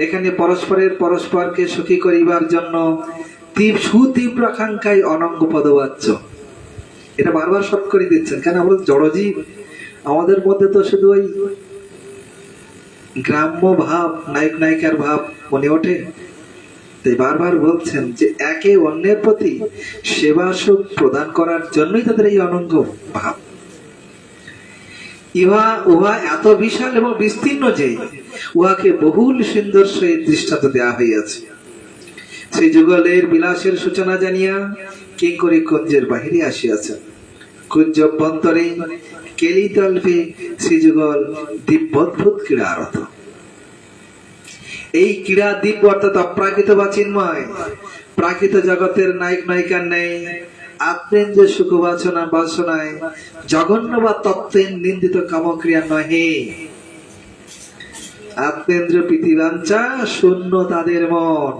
এখানে পরস্পরকে সুখী করিবার জন্য সুতীব্র আকাঙ্ক্ষায় অনঙ্গ পদবাচ্য। এটা বারবার সব করে দিচ্ছেন, কেন আমরা জড়জীব, আমাদের মধ্যে তো শুধু ওই গ্রাম্য ভাব, নায়ক নায়িকার ভাব মনে ওঠে। তাই বারবার বলছেন যে একে অন্যের প্রতি সেবা সুখ প্রদান করার জন্যই তাদের এই অনঙ্গ ভাব। উহা এত বিশাল এবং বিস্তীর্ণ যে উহাকে বহুল সুন্দর সহিত দৃষ্টান্ত দেওয়া হইয়াছে। সেই যুগলের বিলাসের সূচনা জানিয়া কিঙ্করী কুঞ্জের বাহিরে আসিয়াছেন। কুঞ্জ অভ্যন্তরে কেলিতল্পে শ্রীযুগল দিব্যদ্ভুত ক্রীড়ারত। এই ক্রীড়া দিব্য অর্থাৎ অপ্রাকৃত বা চিন্ময়, প্রাকৃত জগতের নায়ক নায়িকার নেই আত্মেন্দ্র সুখ বাসনায় জঘন্য বা তত্ত্বের নিন্দিত কামক্রিয়া নহে। আত্মেন্দ্র প্রীতিবাঞ্ছা শূন্য তাদের মন,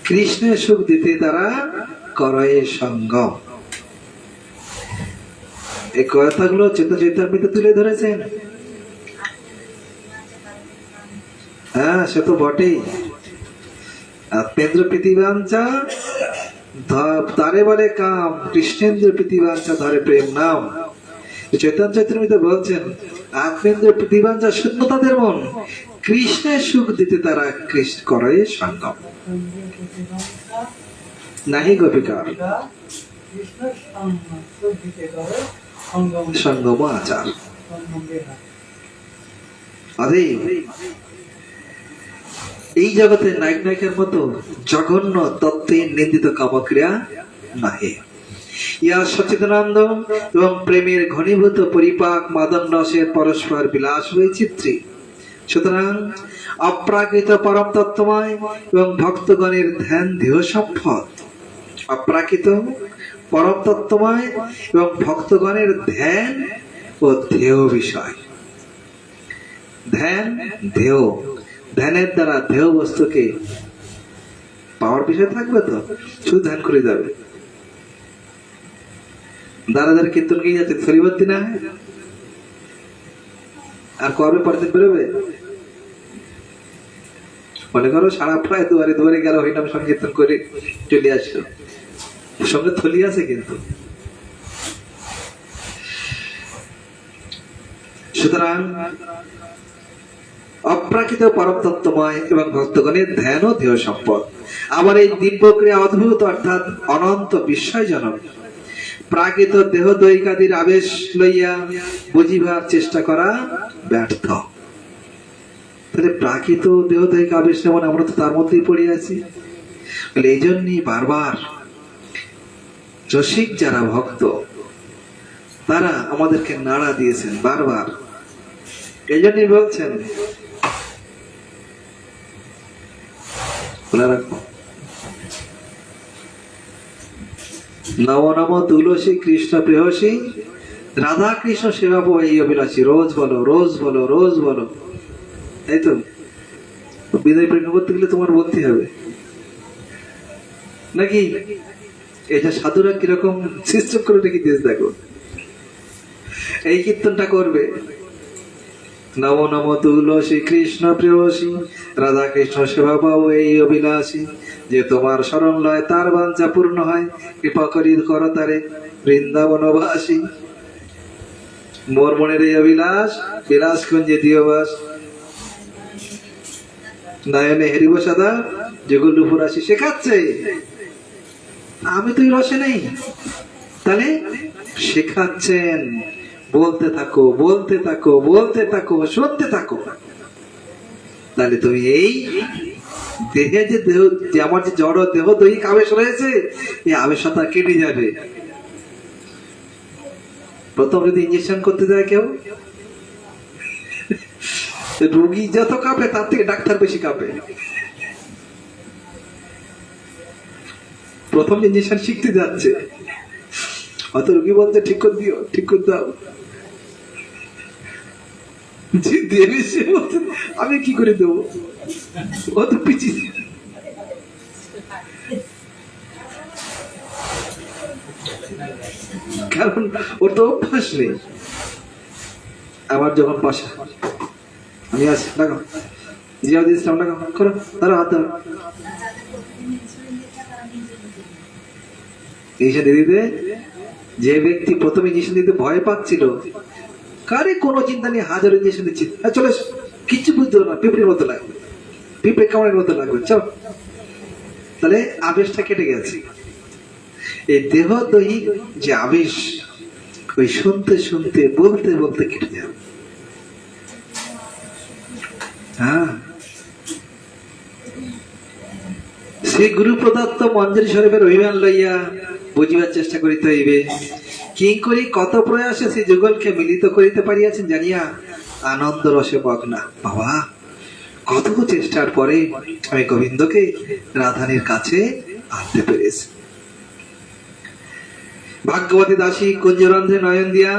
কৃষ্ণের সুখ দিতে তারা করয়ে সঙ্গম। এই কথাগুলো চৈতন্যতে তুলে ধরেছেন। হ্যাঁ, সে তো বটেই। আত্মেন্দ্র প্রীতিবাঞ্ছা তারে বলে কাম, কৃষ্ণেন্দ্র প্রীতিবাঞ্ছা ধরে প্রেম নাম। চৈতন্য চৈতন্যতে বলছেন আত্মেন্দ্র প্রীতিবাঞ্ছা শূন্য তাদের মন, কৃষ্ণের সুখ দিতে তারা কৃষ্ণ করে সঙ্গম। নাহি গোপিকার সঙ্গম আচার। এই জগতের নায়ক নায়িকার মতো জঘন্য তত্ত্বের নিন্দিত কামক্রিয়া নাহে। ইহা সচিদানন্দ এবং প্রেমের ঘনীভূত পরিপাক মাদন রসের পরস্পর বিলাস বৈচিত্র্য। সুতরাং অপ্রাকৃত পরম তত্ত্বময় এবং ভক্তগণের ধ্যান দেহ সম্পদ। অপ্রাকৃত পরম তত্ত্বময় এবং ভক্তগণের ধ্যান ও ধ্যেয় বিষয়। ধ্যান ধ্যেয়, ধ্যানের দ্বারা ধ্যেয় বস্তুকে পাওয়ার বিষয় থাকবে, তো শুধু ধ্যান করে যাবে। দাঁড়া কীর্তন গিয়ে যাচ্ছে শরীবর্তী না আর করবে, পরের দিন বেরোবে। মনে করো সারা প্রায় দুয়ারে দুয়ারে গেল, হরিনাম সংকীর্তন করে চলে আসলো, সঙ্গে থলি আছে কিন্তু। সুতরাং অপ্রাকৃত পরম তত্ত্বময় এবং ভক্তগণের ধ্যান ও ধ্যেয় সম্পদ। আবার এই দিব্য ক্রিয়া অদ্ভুত অর্থাৎ অনন্ত বিস্ময়জনক। প্রাকৃত দেহ দৈহিকাদির আবেশ লইয়া বুঝিবার চেষ্টা করা ব্যর্থ। তাহলে প্রাকৃত দেহ দৈহিক আবেশ যেমন, আমরা তো তার মধ্যেই পড়ে আছি। এই জন্যই বারবার রসিক যারা ভক্ত তারা আমাদেরকে নাড়া দিয়েছেন বারবার। এই জন্যই বলছেন, নম নম তুলসী কৃষ্ণ প্রেয়সী রাধা কৃষ্ণ সেবা পাবো এই অভিলাষী। রোজ বলো, রোজ বলো, রোজ বলো। এই তো বিদায় প্রেম করতে গেলে তোমার বলতে হবে নাকি? এই যে সাধুরা কিরকম সিস্টেম করে রেখে দিয়েছে দেখো। এই কীর্তনটা করবে, নম নম তুলসী কৃষ্ণ প্রেয়সী রাধা কৃষ্ণ সেবা পাবো এই অভিলাষী। যে তোমার শরণ লয় তার বাঞ্ছা পূর্ণ হয়, কৃপা করি কর তারে বৃন্দাবনবাসী। মোর মনের এই অভিলাষ বিলাস কুঞ্জে দিয়বাস। নয়নে হেরিব সাদা যেগুলো দুপুর আসি শেখাচ্ছে। আমি তো রসে নেই, তাহলে শেখাচ্ছেন। বলতে থাকো, বলতে থাকো, বলতে থাকো, শুনতে থাকো, তাহলে তুমি এই দেহে যে দেহ, যে আমার যে জড় দেহ দৈহিক আবেশ রয়েছে, এই আবেশতা কেটে যাবে। প্রথম যদি ইঞ্জেকশন করতে যায় কেউ, রোগী যত কাঁপে তার থেকে ডাক্তার বেশি কাঁপে। প্রথম ইঞ্জেকশন শিখতে যাচ্ছে, অত রোগী বলতে ঠিক করে দিও, ঠিক করে দাও, যে দেবে সে বলছে আমি কি করে দেবো, অত পিছিয়ে। কারণ ওর তো অভ্যাস নেই। আমার যখন পাশা আমি আছি, লাগাও জিয়াউদ্দিন ইসলাম, লাগাও, করো, ধরো হাত ধরো। ইঞ্জেকশন দিতে, যে ব্যক্তি প্রথমে ইঞ্জেকশন দিতে ভয় পাচ্ছিল, কারে কোনো চিন্তা নেই, হাজার ইঞ্জেকশন দিচ্ছি, চলে কিচ্ছু বুঝতে না, পিঁপড়ির মতো লাগবে, পিঁপড়ে কামড়ের মতো লাগবে, চল। তাহলে আবেশটা কেটে গেছে। এই দেহ দৈহিক যে আবেশ, ওই শুনতে শুনতে বলতে বলতে কেটে যাবে। হ্যাঁ, শ্রী গুরু প্রদত্ত মঞ্জুরি শরীফের অভিমান লইয়া বুঝিবার চেষ্টা করিতে হইবে। কিঙ্করি কত প্রয়াসে শ্রী যুগলকে মিলিত করিতে পারিয়াছেন জানিয়া আনন্দ রসে মগ্না। বাবা, কত চেষ্টার পরে আমি গোবিন্দকে রাধানীর কাছে আনতে পেরেছি। ভাগ্যবতী দাসী কুঞ্জরন্ধ্রে নয়ন দিয়া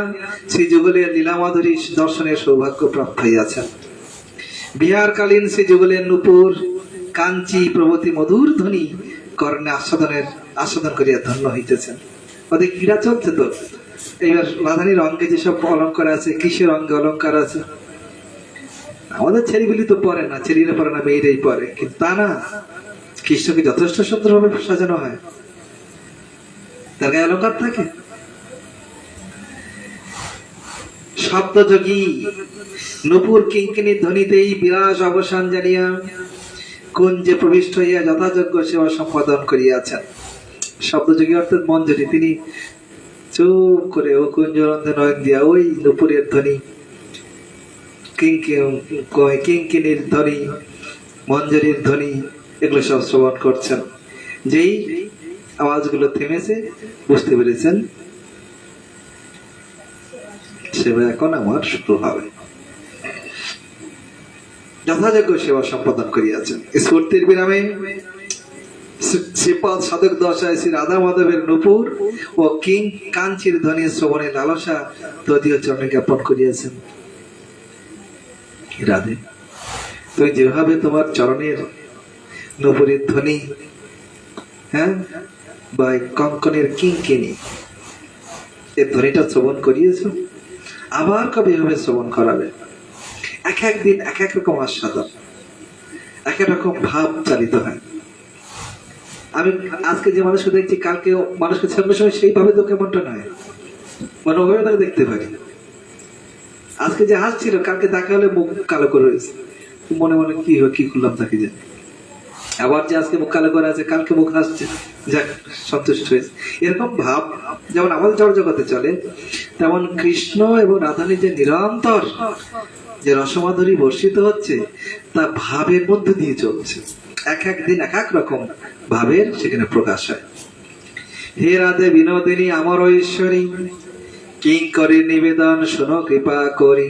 শ্রী যুগলের লীলামাধুরী দর্শনের সৌভাগ্য প্রাপ্ত হইয়াছেন। বিহারকালীন শ্রী যুগলের নূপুর কাঞ্চি প্রভৃতি মধুর ধ্বনি কর্ণে আস্বাদন করিয়া ধন্য হইতেছেন। ওদের ক্রীড়া চলছে তো। এইবার রাধানীর অঙ্গে যেসব অলঙ্কার আছে, কিসের অঙ্গে অলঙ্কার আছে, আমাদের ছেলেগুলি তো পরে না, ছেলেরা পরে না, মেয়েরাই পরে, কিন্তু তা না, কৃষ্ণকে যথেষ্ট সুন্দরভাবে সাজানো হয়, তার গায়ে অলঙ্কার থাকে। শব্দযোগী নূপুর কিঙ্কিনীর ধ্বনিতেই বিরাজ অবসান জানিয়া কুঞ্জে প্রবিষ্ট হইয়া যথাযোগ্য সেবা সম্পাদন করিয়াছেন। শব্দযোগী অর্থাৎ মঞ্জরি, তিনি চুপ করে ও কুঞ্জরন্ধে নয়ন দিয়া ওই নূপুরের ধ্বনি, কিঙ্কিনীর ধ্বনি, মঞ্জরির ধ্বনি, এগুলো সব শ্রবণ করছেন। যেই আওয়াজগুলো থেমেছে বুঝতে পেরেছেন সেবা এখন আমার শুরু হবে। যথাযোগ্য সেবা সম্পাদন করিয়াছেন। স্ফূর্তির বিরামে শ্রীপাদ সাধক দশায় শ্রী রাধা মাধবের নূপুর ও কাঞ্চির ধ্বনি শ্রবণের লালসা তদীয় চরণে জ্ঞাপন করিয়াছেন। রাধে, তুমি যেভাবে তোমার চরণের নূপুরের ধ্বনি, হ্যাঁ, বা কঙ্কনের কিঙ্কিনী, এর ধ্বনিটা শ্রবণ করিয়েছ, আবার কবে এভাবে শ্রবণ করাবে। এক এক দিন এক এক রকম আস্বাদন, এক এক রকম ভাব চালিত হয়। আমি আজকে যে মানুষকে দেখছি, কালকে মানুষকে সঙ্গে সঙ্গে সেইভাবে তো কেমনটা নয়, মানে ওভাবে তাকে দেখতে পারি। আজকে যে হাসছিল, কালকে দেখা হলে মুখ কালো করে রয়েছে, মনে মনে কি করলাম তাকে জানি। আবার যে আজকে মুখ কালো করে আছে, কালকে মুখ হাসছে, যাক সন্তুষ্ট হয়েছে। এরকম ভাব যেমন আমাদের জড় জগতে চলে, তেমন কৃষ্ণ এবং রাধানীর যে নিরন্তর যে রসমাধুরী বর্ষিত হচ্ছে, তা ভাবের মধ্যে দিয়ে চলছে। এক এক দিন এক এক রকম ভাবের সেখানে প্রকাশ হয়। হে রাধে বিনোদিনী আমার ঈশ্বরী, কিঙ্করি নিবেদন শোনো কৃপা করি,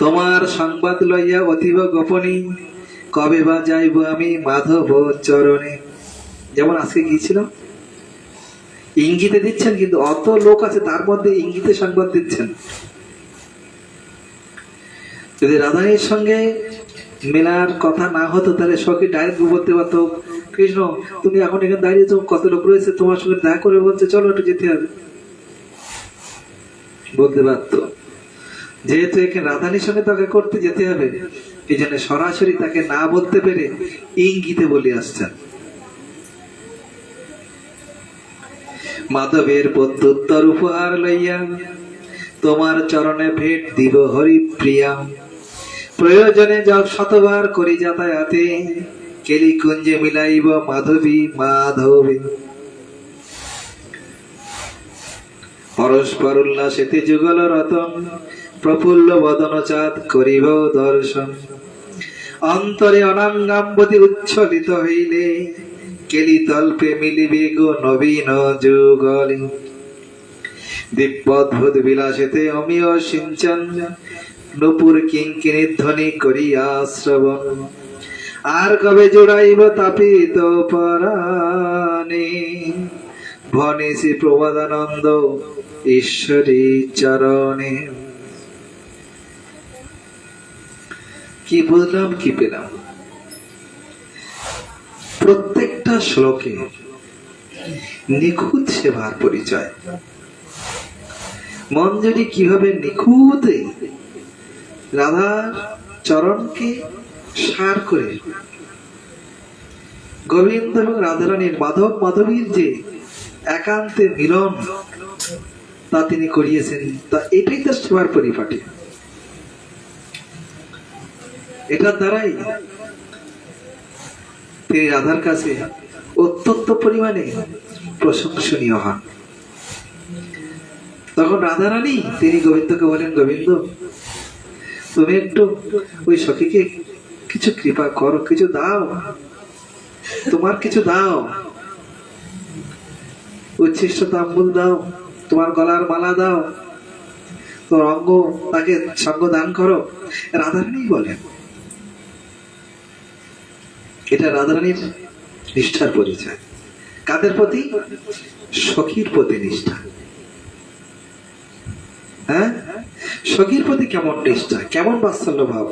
তোমার সংবাদ লইয়া অতীব গোপনী, কবে বা যাইব আমি মাধব চরণে। যেমন আজকে গিয়েছিলাম, ইঙ্গিতে দিচ্ছেন, কিন্তু অত লোক আছে তার মধ্যে ইঙ্গিতে সংবাদ দিচ্ছেন। যদি রাধানীর সঙ্গে মেলার কথা না হতো, তাহলে সখী ডাইরেক্ট বলতে পারতো, কৃষ্ণ তুমি এখন এখানে দাঁড়িয়েছো, কত লোক রয়েছে, তোমার সঙ্গে দেখা করে বলছে চলো একটু যেতে হবে, বলতে পারতো। যেহেতু এখানে রাধানীর সঙ্গে তাকে করতে যেতে হবে, এই জন্য সরাসরি তাকে না বলতে পেরে ইঙ্গিতে বলে আসছেন। মাধবের প্রত্যুত্তর উপহার লইয়া তোমার চরণে ভেট দিব হরি প্রিয়া, প্রয়োজনে শতবার করি যাতায়াতে, কেলি কুঞ্জে মিলাইব মাধবী মাধবী, পরস্পর উল্লাসেতে যুগল রতন, প্রফুল্ল বদন চাঁদ করিব দর্শন, অন্তরে অনাঙ্গাম্বতী উচ্ছলিত হইলে কেলি তল্পে মিলিবে গো নবীন যুগলে। দিব্যদ্ভুত বিলাসেতে অমিয় সিঞ্চন নূপুর কিঙ্কিণী ধ্বনি করিয়া শ্রবণ। আর কবে জোড়াইব তাপিত পরাণে ভনেছি প্রবাদানন্দ ঈশ্বরী চরণে। কি বুঝলাম, কি পেলাম? প্রত্যেকটা শ্লোকে নিখুঁত সেবার পরিচয়। মঞ্জরি কিভাবে নিখুঁতে রাধার চরণকে সার করে গোবিন্দ এবং রাধারানীর মাধব মাধবীর যে একান্তে মিলন তা তিনি করিয়েছেন, তা এটাই তার সেবার পরিপাটি। এটার দ্বারাই তিনি রাধার কাছে অত্যন্ত পরিমাণে প্রশংসনীয় হন। তখন রাধারানী তিনি গোবিন্দকে বলেন, গোবিন্দ তুমি একটু ওই সখীকে কিছু কৃপা করো, কিছু দাও, তোমার কিছু দাও, উচ্ছিষ্ট তাম্বুল দাও, তোমার গলার মালা দাও, তোর অঙ্গ তাকে সঙ্গ দান করো। রাধারানী বলেন, এটা রাধারানীর নিষ্ঠার পরিচয়। কাদের প্রতি? সখীর প্রতি নিষ্ঠা। হ্যাঁ, সখীর প্রতি কেমন নিষ্ঠা, কেমন বাৎসল্য ভাব।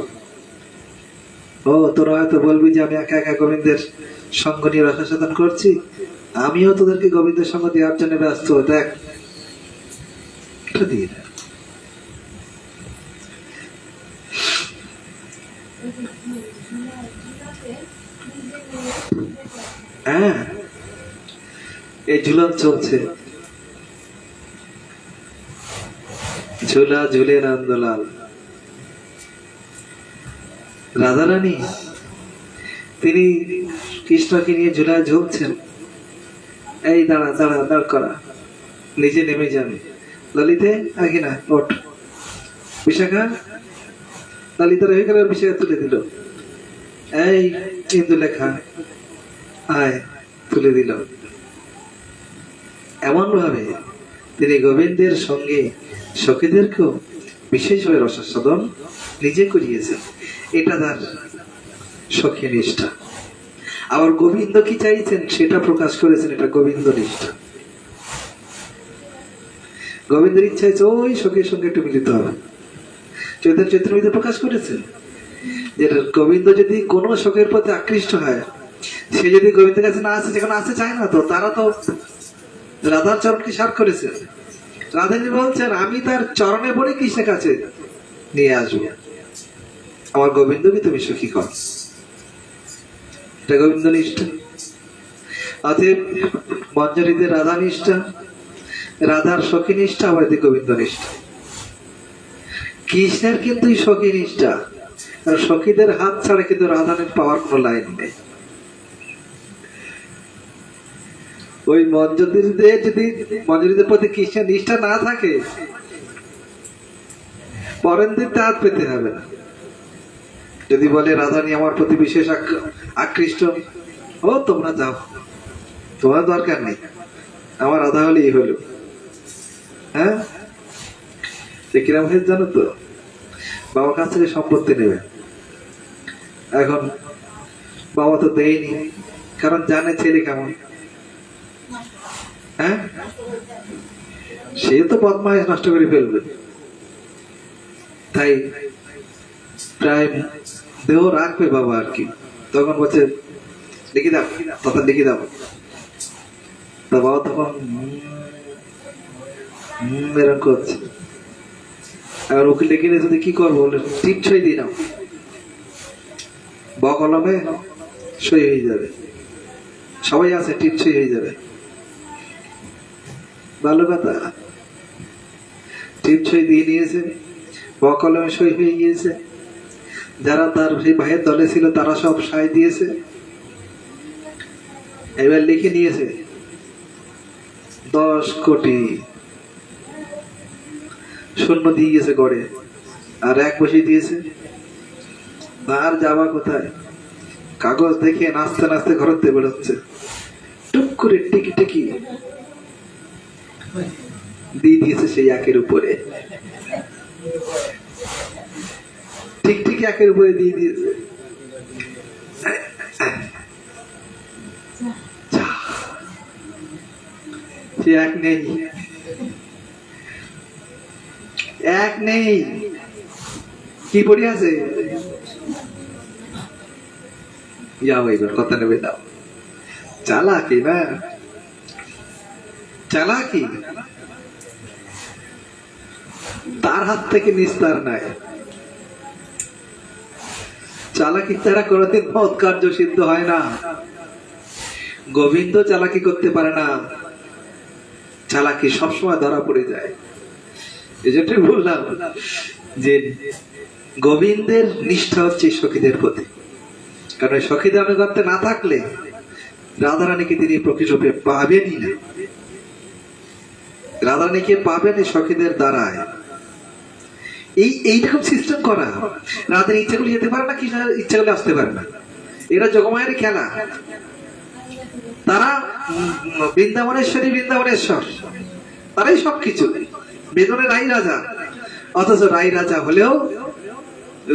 ও তোরা হয়তো বলবি যে আমি একা একা গোবিন্দের সঙ্গ নিয়ে রসাস্বাদন করছি, আমিও তোদেরকে গোবিন্দের সঙ্গ দেওয়ার জন্য ব্যস্ত। দেখ এটা দিয়ে দেখ। হ্যাঁ, এই ঝুলন চলছে, ঝুলা ঝুলে নন্দলাল। রাধারানী তিনি কৃষ্ণকে নিয়ে ঝুলায় ঝুলছেন। এই দাঁড়া দাঁড়া দাঁড় করা, নিজে নেমে যাবে। ললিতে আগে না, ওঠ। বিশাখা, ললিতার হয়ে গেল, বিশাখা তুলে দিল। এই ইন্দুলেখা আয়, তুলে দিল। এমন ভাবে তিনি গোবিন্দের সঙ্গে সখীদেরকেও বিশেষভাবে রসাস্বাদন নিজে করিয়েছেন। এটা তার সখী নিষ্ঠা। আবার গোবিন্দ কি চাইছেন সেটা প্রকাশ করেছেন, এটা গোবিন্দ নিষ্ঠা। গোবিন্দের ইচ্ছা হয়েছে ওই সখীর সঙ্গে একটু মিলিত হবে। চৈতন্য চৈতন্যতে প্রকাশ করেছেন যে গোবিন্দ যদি কোনো সখীর প্রতি আকৃষ্ট হয়, সে যদি গোবিন্দের কাছে না আসে, যেখানে আসতে চায় না, তো তারা তো রাধার চরণকে সার করেছে। রাধানী বলছেন আমি তার চরণে পড়ে কৃষ্ণের কাছে নিয়ে আসবো, আমার গোবিন্দকে তুমি সুখী কর। এটা গোবিন্দ নিষ্ঠা। অতএব মঞ্জরিতে রাধা নিষ্ঠা, রাধার সখী নিষ্ঠা, আবার গোবিন্দ নিষ্ঠা। কৃষ্ণের কিন্তু সখী নিষ্ঠা, সখীদের হাত ছাড়া কিন্তু রাধানের পাওয়ার কোনো লাইন নেই। ওই মঞ্জরিদের যদি মঞ্জরিদের প্রতি কৃষ্ণের নিষ্ঠা না থাকে, পরেন্দ্রতে হাত পেতে হবে না। যদি বলে রাধানী আমার প্রতি বিশেষ আকৃষ্ট, ও তোমরা যাও, তোমার দরকার নেই, আমার রাধা হলেই হলো। হ্যাঁ, সে কিরম হয়েছে জানো তো? বাবার কাছ থেকে সম্পত্তি নেবে। এখন বাবা তো দেয়নি, কারণ জানে ছেলে কেমন। হ্যাঁ, সে তো বদমাইশ, নষ্ট করে ফেলবে। তাই প্রায় দেহ রাখবে বাবা আর কি। তখন বলছে লিখে দাও, তথা লিখে দাও। তা বাবা তখন এরকম করছে। আর ওকে লিখে নিয়ে যদি কি করবো, বলে টিপ সই দিয়ে নাও, ব কলমে সই হয়ে যাবে। সবাই আছে, টিপ সই হয়ে যাবে। ভালো কথা, টিপ সই দিয়ে নিয়েছে, ব কলমে সই হয়ে গিয়েছে। যারা তার সেই ভাইয়ের দলে ছিল তারা সব সাই দিয়েছে। এবার লিখে নিয়েছে 10 কোটি শূন্য দিয়ে গেছে গড়ে, আর 1 বসিয়ে দিয়েছে। আর যাবা কোথায়? কাগজ দেখে নাচতে নাচতে ঘরতে বেরোচ্ছে, টুক করে টিকি টিকি দিয়ে দিয়েছে সেই একের উপরে, ঠিক ঠিক একের উপরে দিয়ে দিয়েছে। সে এক নেই, এক নেই, কি পড়ে আছে? যাও এবার কথা নেবে দাও। চালাকি না, চালাকি তার হাত থেকে নিস্তার নাই। চালাকি তারা কোনদিন মহৎ কার্য সিদ্ধ হয় না। গোবিন্দ চালাকি করতে পারে না, চালাকি সবসময় ধরা পড়ে যায়। এই জন্যই বললাম যে গোবিন্দের নিষ্ঠা হচ্ছে সখীদের প্রতি, কারণ সখীদের আনুগত্যে না থাকলে রাধারানীকে তিনি প্রকৃতরূপে পাবেনই না। রাধারানীকে পাবেন এই সখীদের দ্বারায়। এইরকম সিস্টেম করা, রাধারানী ইচ্ছা করলে যেতে পারে না, কৃষ্ণ ইচ্ছা করলে আসতে পারে না। এরা জগমায়ের খেলা। তারা বৃন্দাবনেশ্বরী, বৃন্দাবনেশ্বর, তারাই সবকিছু। বেদনের রাই রাজা, অথচ রাই রাজা হলেও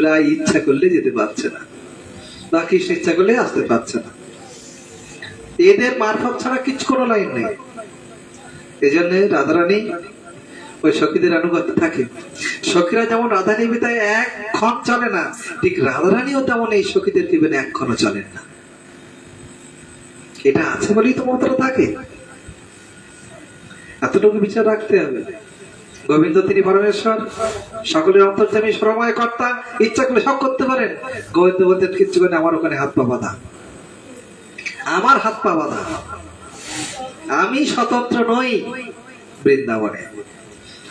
রাই ইচ্ছা করলে যেতে পারছে না, বা কৃষ্ণ ইচ্ছা করলে আসতে পারছে না। এদের মারফত ছাড়া কিছু কোনো লাইন নেই। এই জন্য রাধারানী ওই সখীদের আনুগত্য থাকে। সখীরা যেমন রাধারানী বিদায় এক ক্ষণ চলে না, ঠিক রাধারানীও তেমন এই সখীদেরকে বিনা এক ক্ষণ চলেন না। এটা আছে বলেই তো মন্ত্র থাকে। এতটুকু বিচার রাখতে হবে। গোবিন্দ তিনি পরমেশ্বর, সকলের অন্তর্যামী, সর্বময় কর্তা, ইচ্ছা করলে সব করতে পারেন। গোবিন্দ বলতেন কিচ্ছু করে আমার ওখানে হাত পা বাঁধা, আমার হাত পা বাঁধা, আমি স্বতন্ত্র নই বৃন্দাবনে।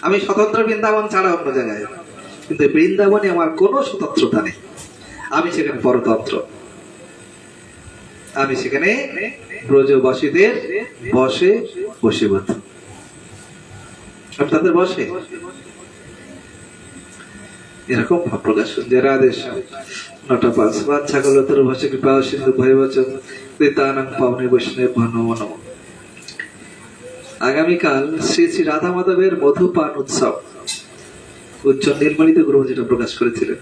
আমি স্বতন্ত্র বৃন্দাবন ছাড়া অন্য জায়গায়, কিন্তু বৃন্দাবনে আমার কোনো স্বতন্ত্রতা নেই। আমি সেখানে পরতন্ত্র, আমি সেখানে ব্রজবাসীদের বসে বসীভূত, তাদের বসে। এরকম ভাব প্রকাশ যে রাধেশ নটা পাঁচ বাচ্চা গেল তোর ভাষা কৃপা সিন্ধু ভয় বচন কৃতানং পাবনে বৈষ্ণব নমো নমঃ। আগামীকাল শ্রী শ্রী রাধা মাধবের মধুপান উৎসব, উজ্জ্বল নীলমণিতে গুরু যেটা প্রকাশ করেছিলেন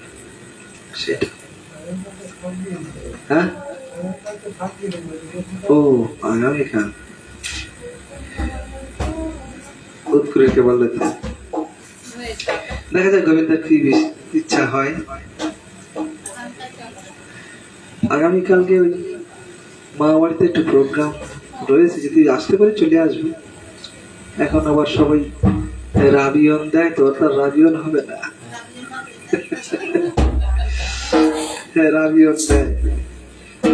সেটা। হ্যাঁ, ও আগামীকাল উৎকুরকে বললে তো দেখা যায় গোবিন্দের কি ইচ্ছা হয়। আগামীকালকে ওই মা বাড়িতে একটু প্রোগ্রাম রয়েছে, যদি আসতে পারে চলে আসবে। এখন আবার সবাই রাবিয়ন দেয়, তো তার রাবিয়ন হবে না। হ্যাঁ, রাবিয়ন দেয়,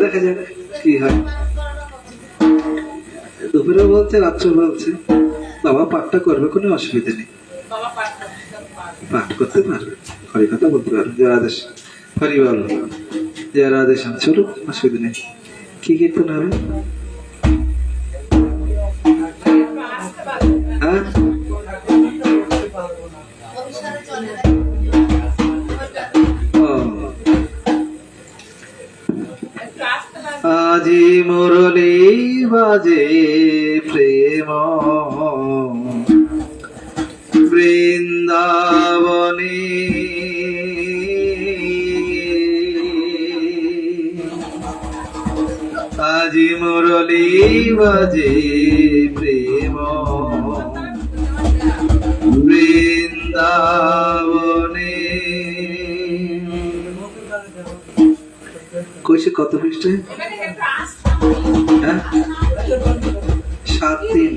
দেখা যাক কি হয়। দুপুরে বলছে, রাত্রে বলছে বাবা পাঠটা করবে, কোনো অসুবিধা নেই, পাঠ করতে পারবে, হরি কথা বলতে পারবে। যে রাধেশ হরি বল, যে রাধেশ চলুক, অসুবিধা নেই। কি কীর্তন হবে? হ্যাঁ, আজি মুরলী বাজে প্রেম বৃন্দাবনে, আজি মুরলী বাজে প্রেম বৃন্দাবনে। কইছে কত পৃষ্ঠায়? 7 দিন।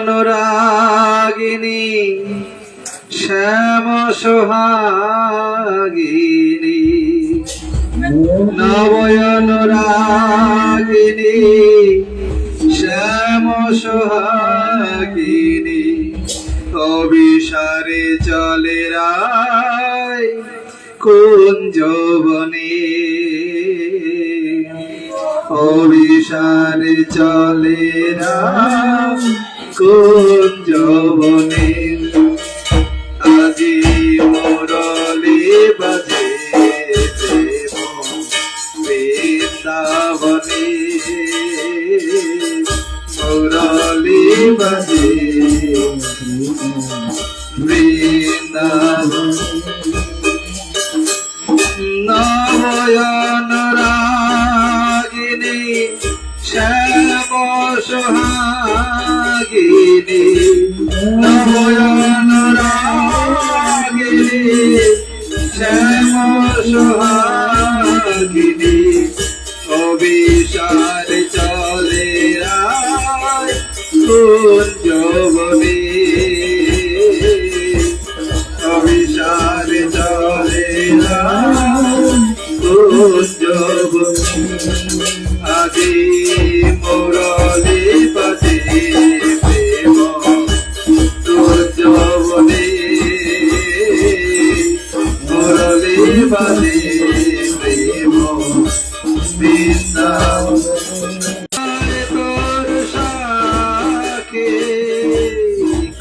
নবয়নুরাগিনী শ্যাম সোহাগিনী, নবয়নুরাগিনী শ্যাম সোহাগিনী, অভিসারে চলে রায় কুঞ্জবনে, অভিসারে চলে রায় কুঞ্জবনে। আজি মুরলী বাজে বৃন্দাবন নয়ন রাগিনী শ্যাম সোহাগিনী নয়ন রাগিনী শ্যাম সোহাগিনী অবিচার চলে রায় কুঞ্জবনে অবিচার চলে রায় কুঞ্জবনে আজি মুরলি বাজে প্রেম কুঞ্জবনে মুরলি বাজে প্রেম বৃন্দাবন তোর সাকে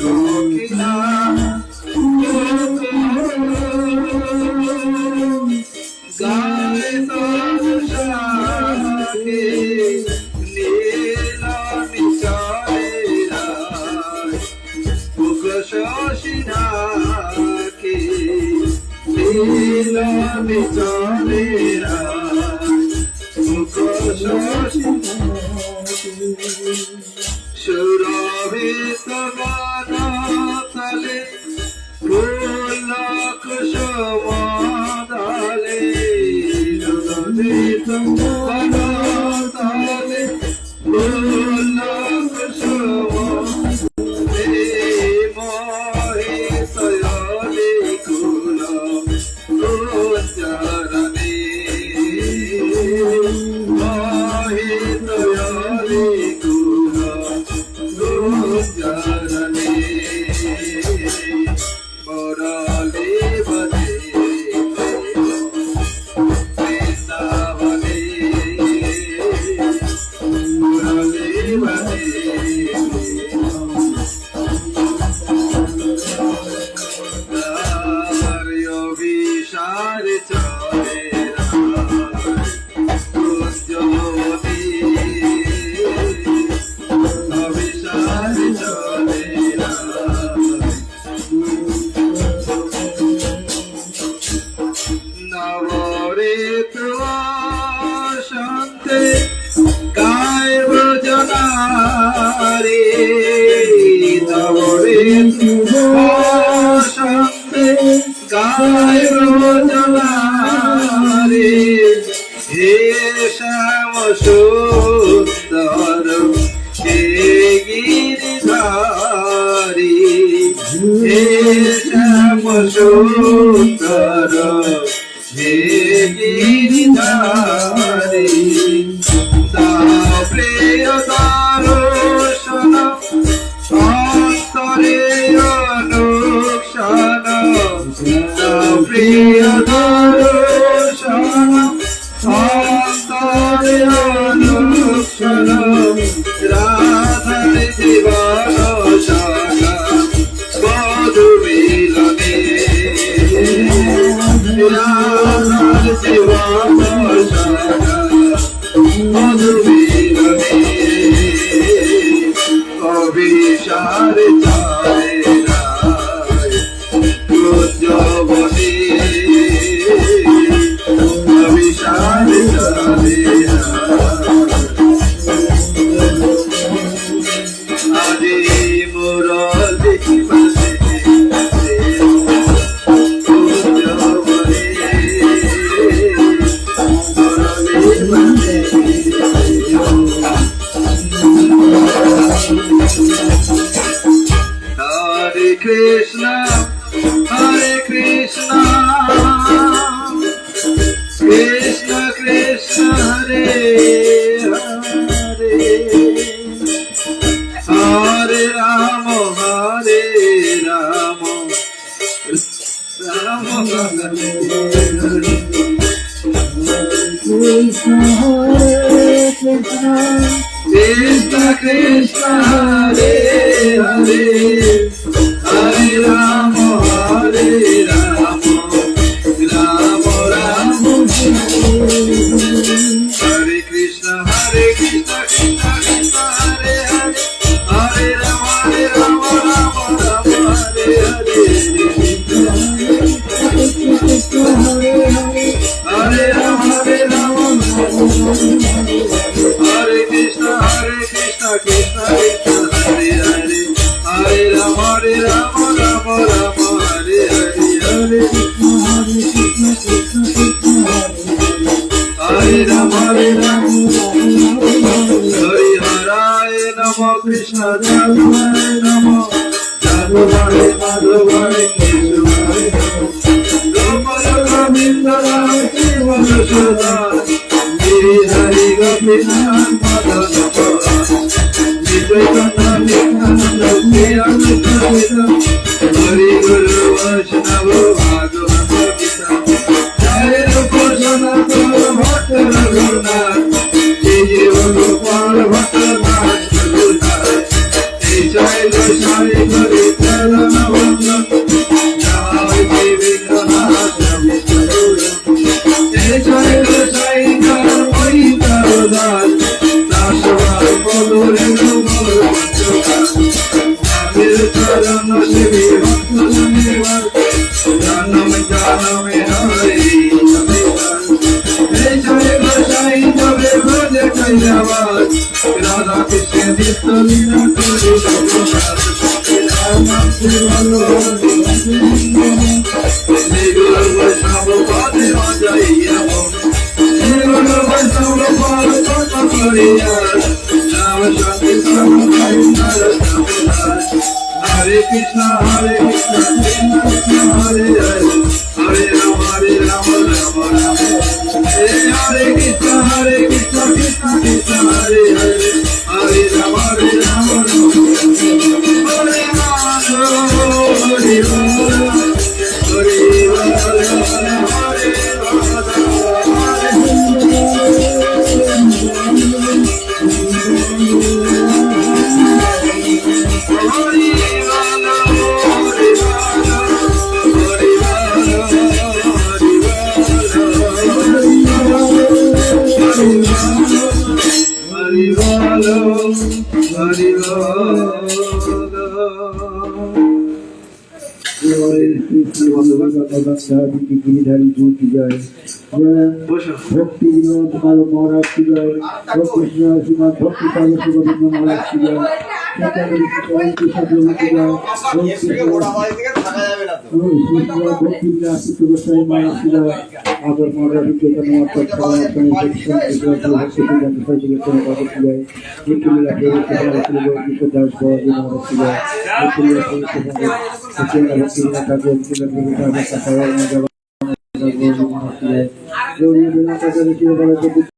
কোকিলা গায়ে তোর সাকে নীলা নিচারেরা মুখ শশিনাকে নীলা নিচারেরা সুরভিত বনতলে ফুলক সমাদলে সুরভিত বনতলে ফুলক সমাদলে মোহিত হলে কুল কুঞ্জরণে মোহিত হলে কুল কুঞ্জরণে মুরলি বাজে বৃন্দাবনে মুরলি বাজে অভিসার চলে কুঞ্জবনে অভিসার চলে নবরিত শান্তে গায় ব্রজনারে নবরিত শান্তে গায় ব্রজনারে হে শ্যাম সুন্দর হে গিরিধারী হে শ্যাম সুন্দর হে গিরিধারী প্রিয় দর্শন অন্তরে অনুক্ষণ প্রিয় দর্শন অন্তরে অনুক্ষণ রাধার জীবন সাগা মধু মিলনে রাধার জীবন সাগা মধু মিলনে অভিসার চায় রায় কুঞ্জবনে অভিসার চায় আজি মুরলি বাজে কুঞ্জবনে মুরলি বাজে Hare Krishna, Hare Krishna, Krishna Krishna, Hare Hare, Hare Rama, Hare Rama, Rama Rama, Krishna Krishna, Hare Hare, Hare Rama, Hare Rama, Rama Rama, Hare Krishna, Krishna Krishna, Hare Hare, Hare Rama. Hare Rama Hare Hare Namo Krishna Jadavare Namo Jadavare Madhavare Keshavare Gopala Govinda Rama Shiva Yashoda Giri Hari Gopinatha Madhava Vijay Kanda Nityananda Priya Nityananda Hari Guru Vaishnava Bhagavata Gita Jai Rupa Sanatana Bhakta Raghunath Jai Gopal Bhakta Nath Raghunath Jai Sai Gari Tarana Vandana Jai Vindranath Vishnu Jai Sai Karmai Karudas Dasavai Padore Numar Amir Charana Shivi Bhakta Sanivar Janam Janam Hari Jai Sai Jabe Braja Kailavad Radha Krishna Nitya Leela Kori Raghunath Rama Sivalo Niguru Vaishnava Padi Vajaya Niguru Vaishnava Padi Vajaya Rama Shanti Samai Narasamai Hare Krishna Krishna Krishna Hare Hare Hare Rama Rama Rama Hare Krishna Krishna Krishna Hare Hare Hare Rama Rama Hare Giridhari जी की जय भक्ति विनोद माधव महाराज की जय कृष्ण श्रीमद भक्ति सागर गोविंद महाराज की जय भक्ति विलास गोसाई महाराज की जय आदर महाराज चैतन्य महाराज की जय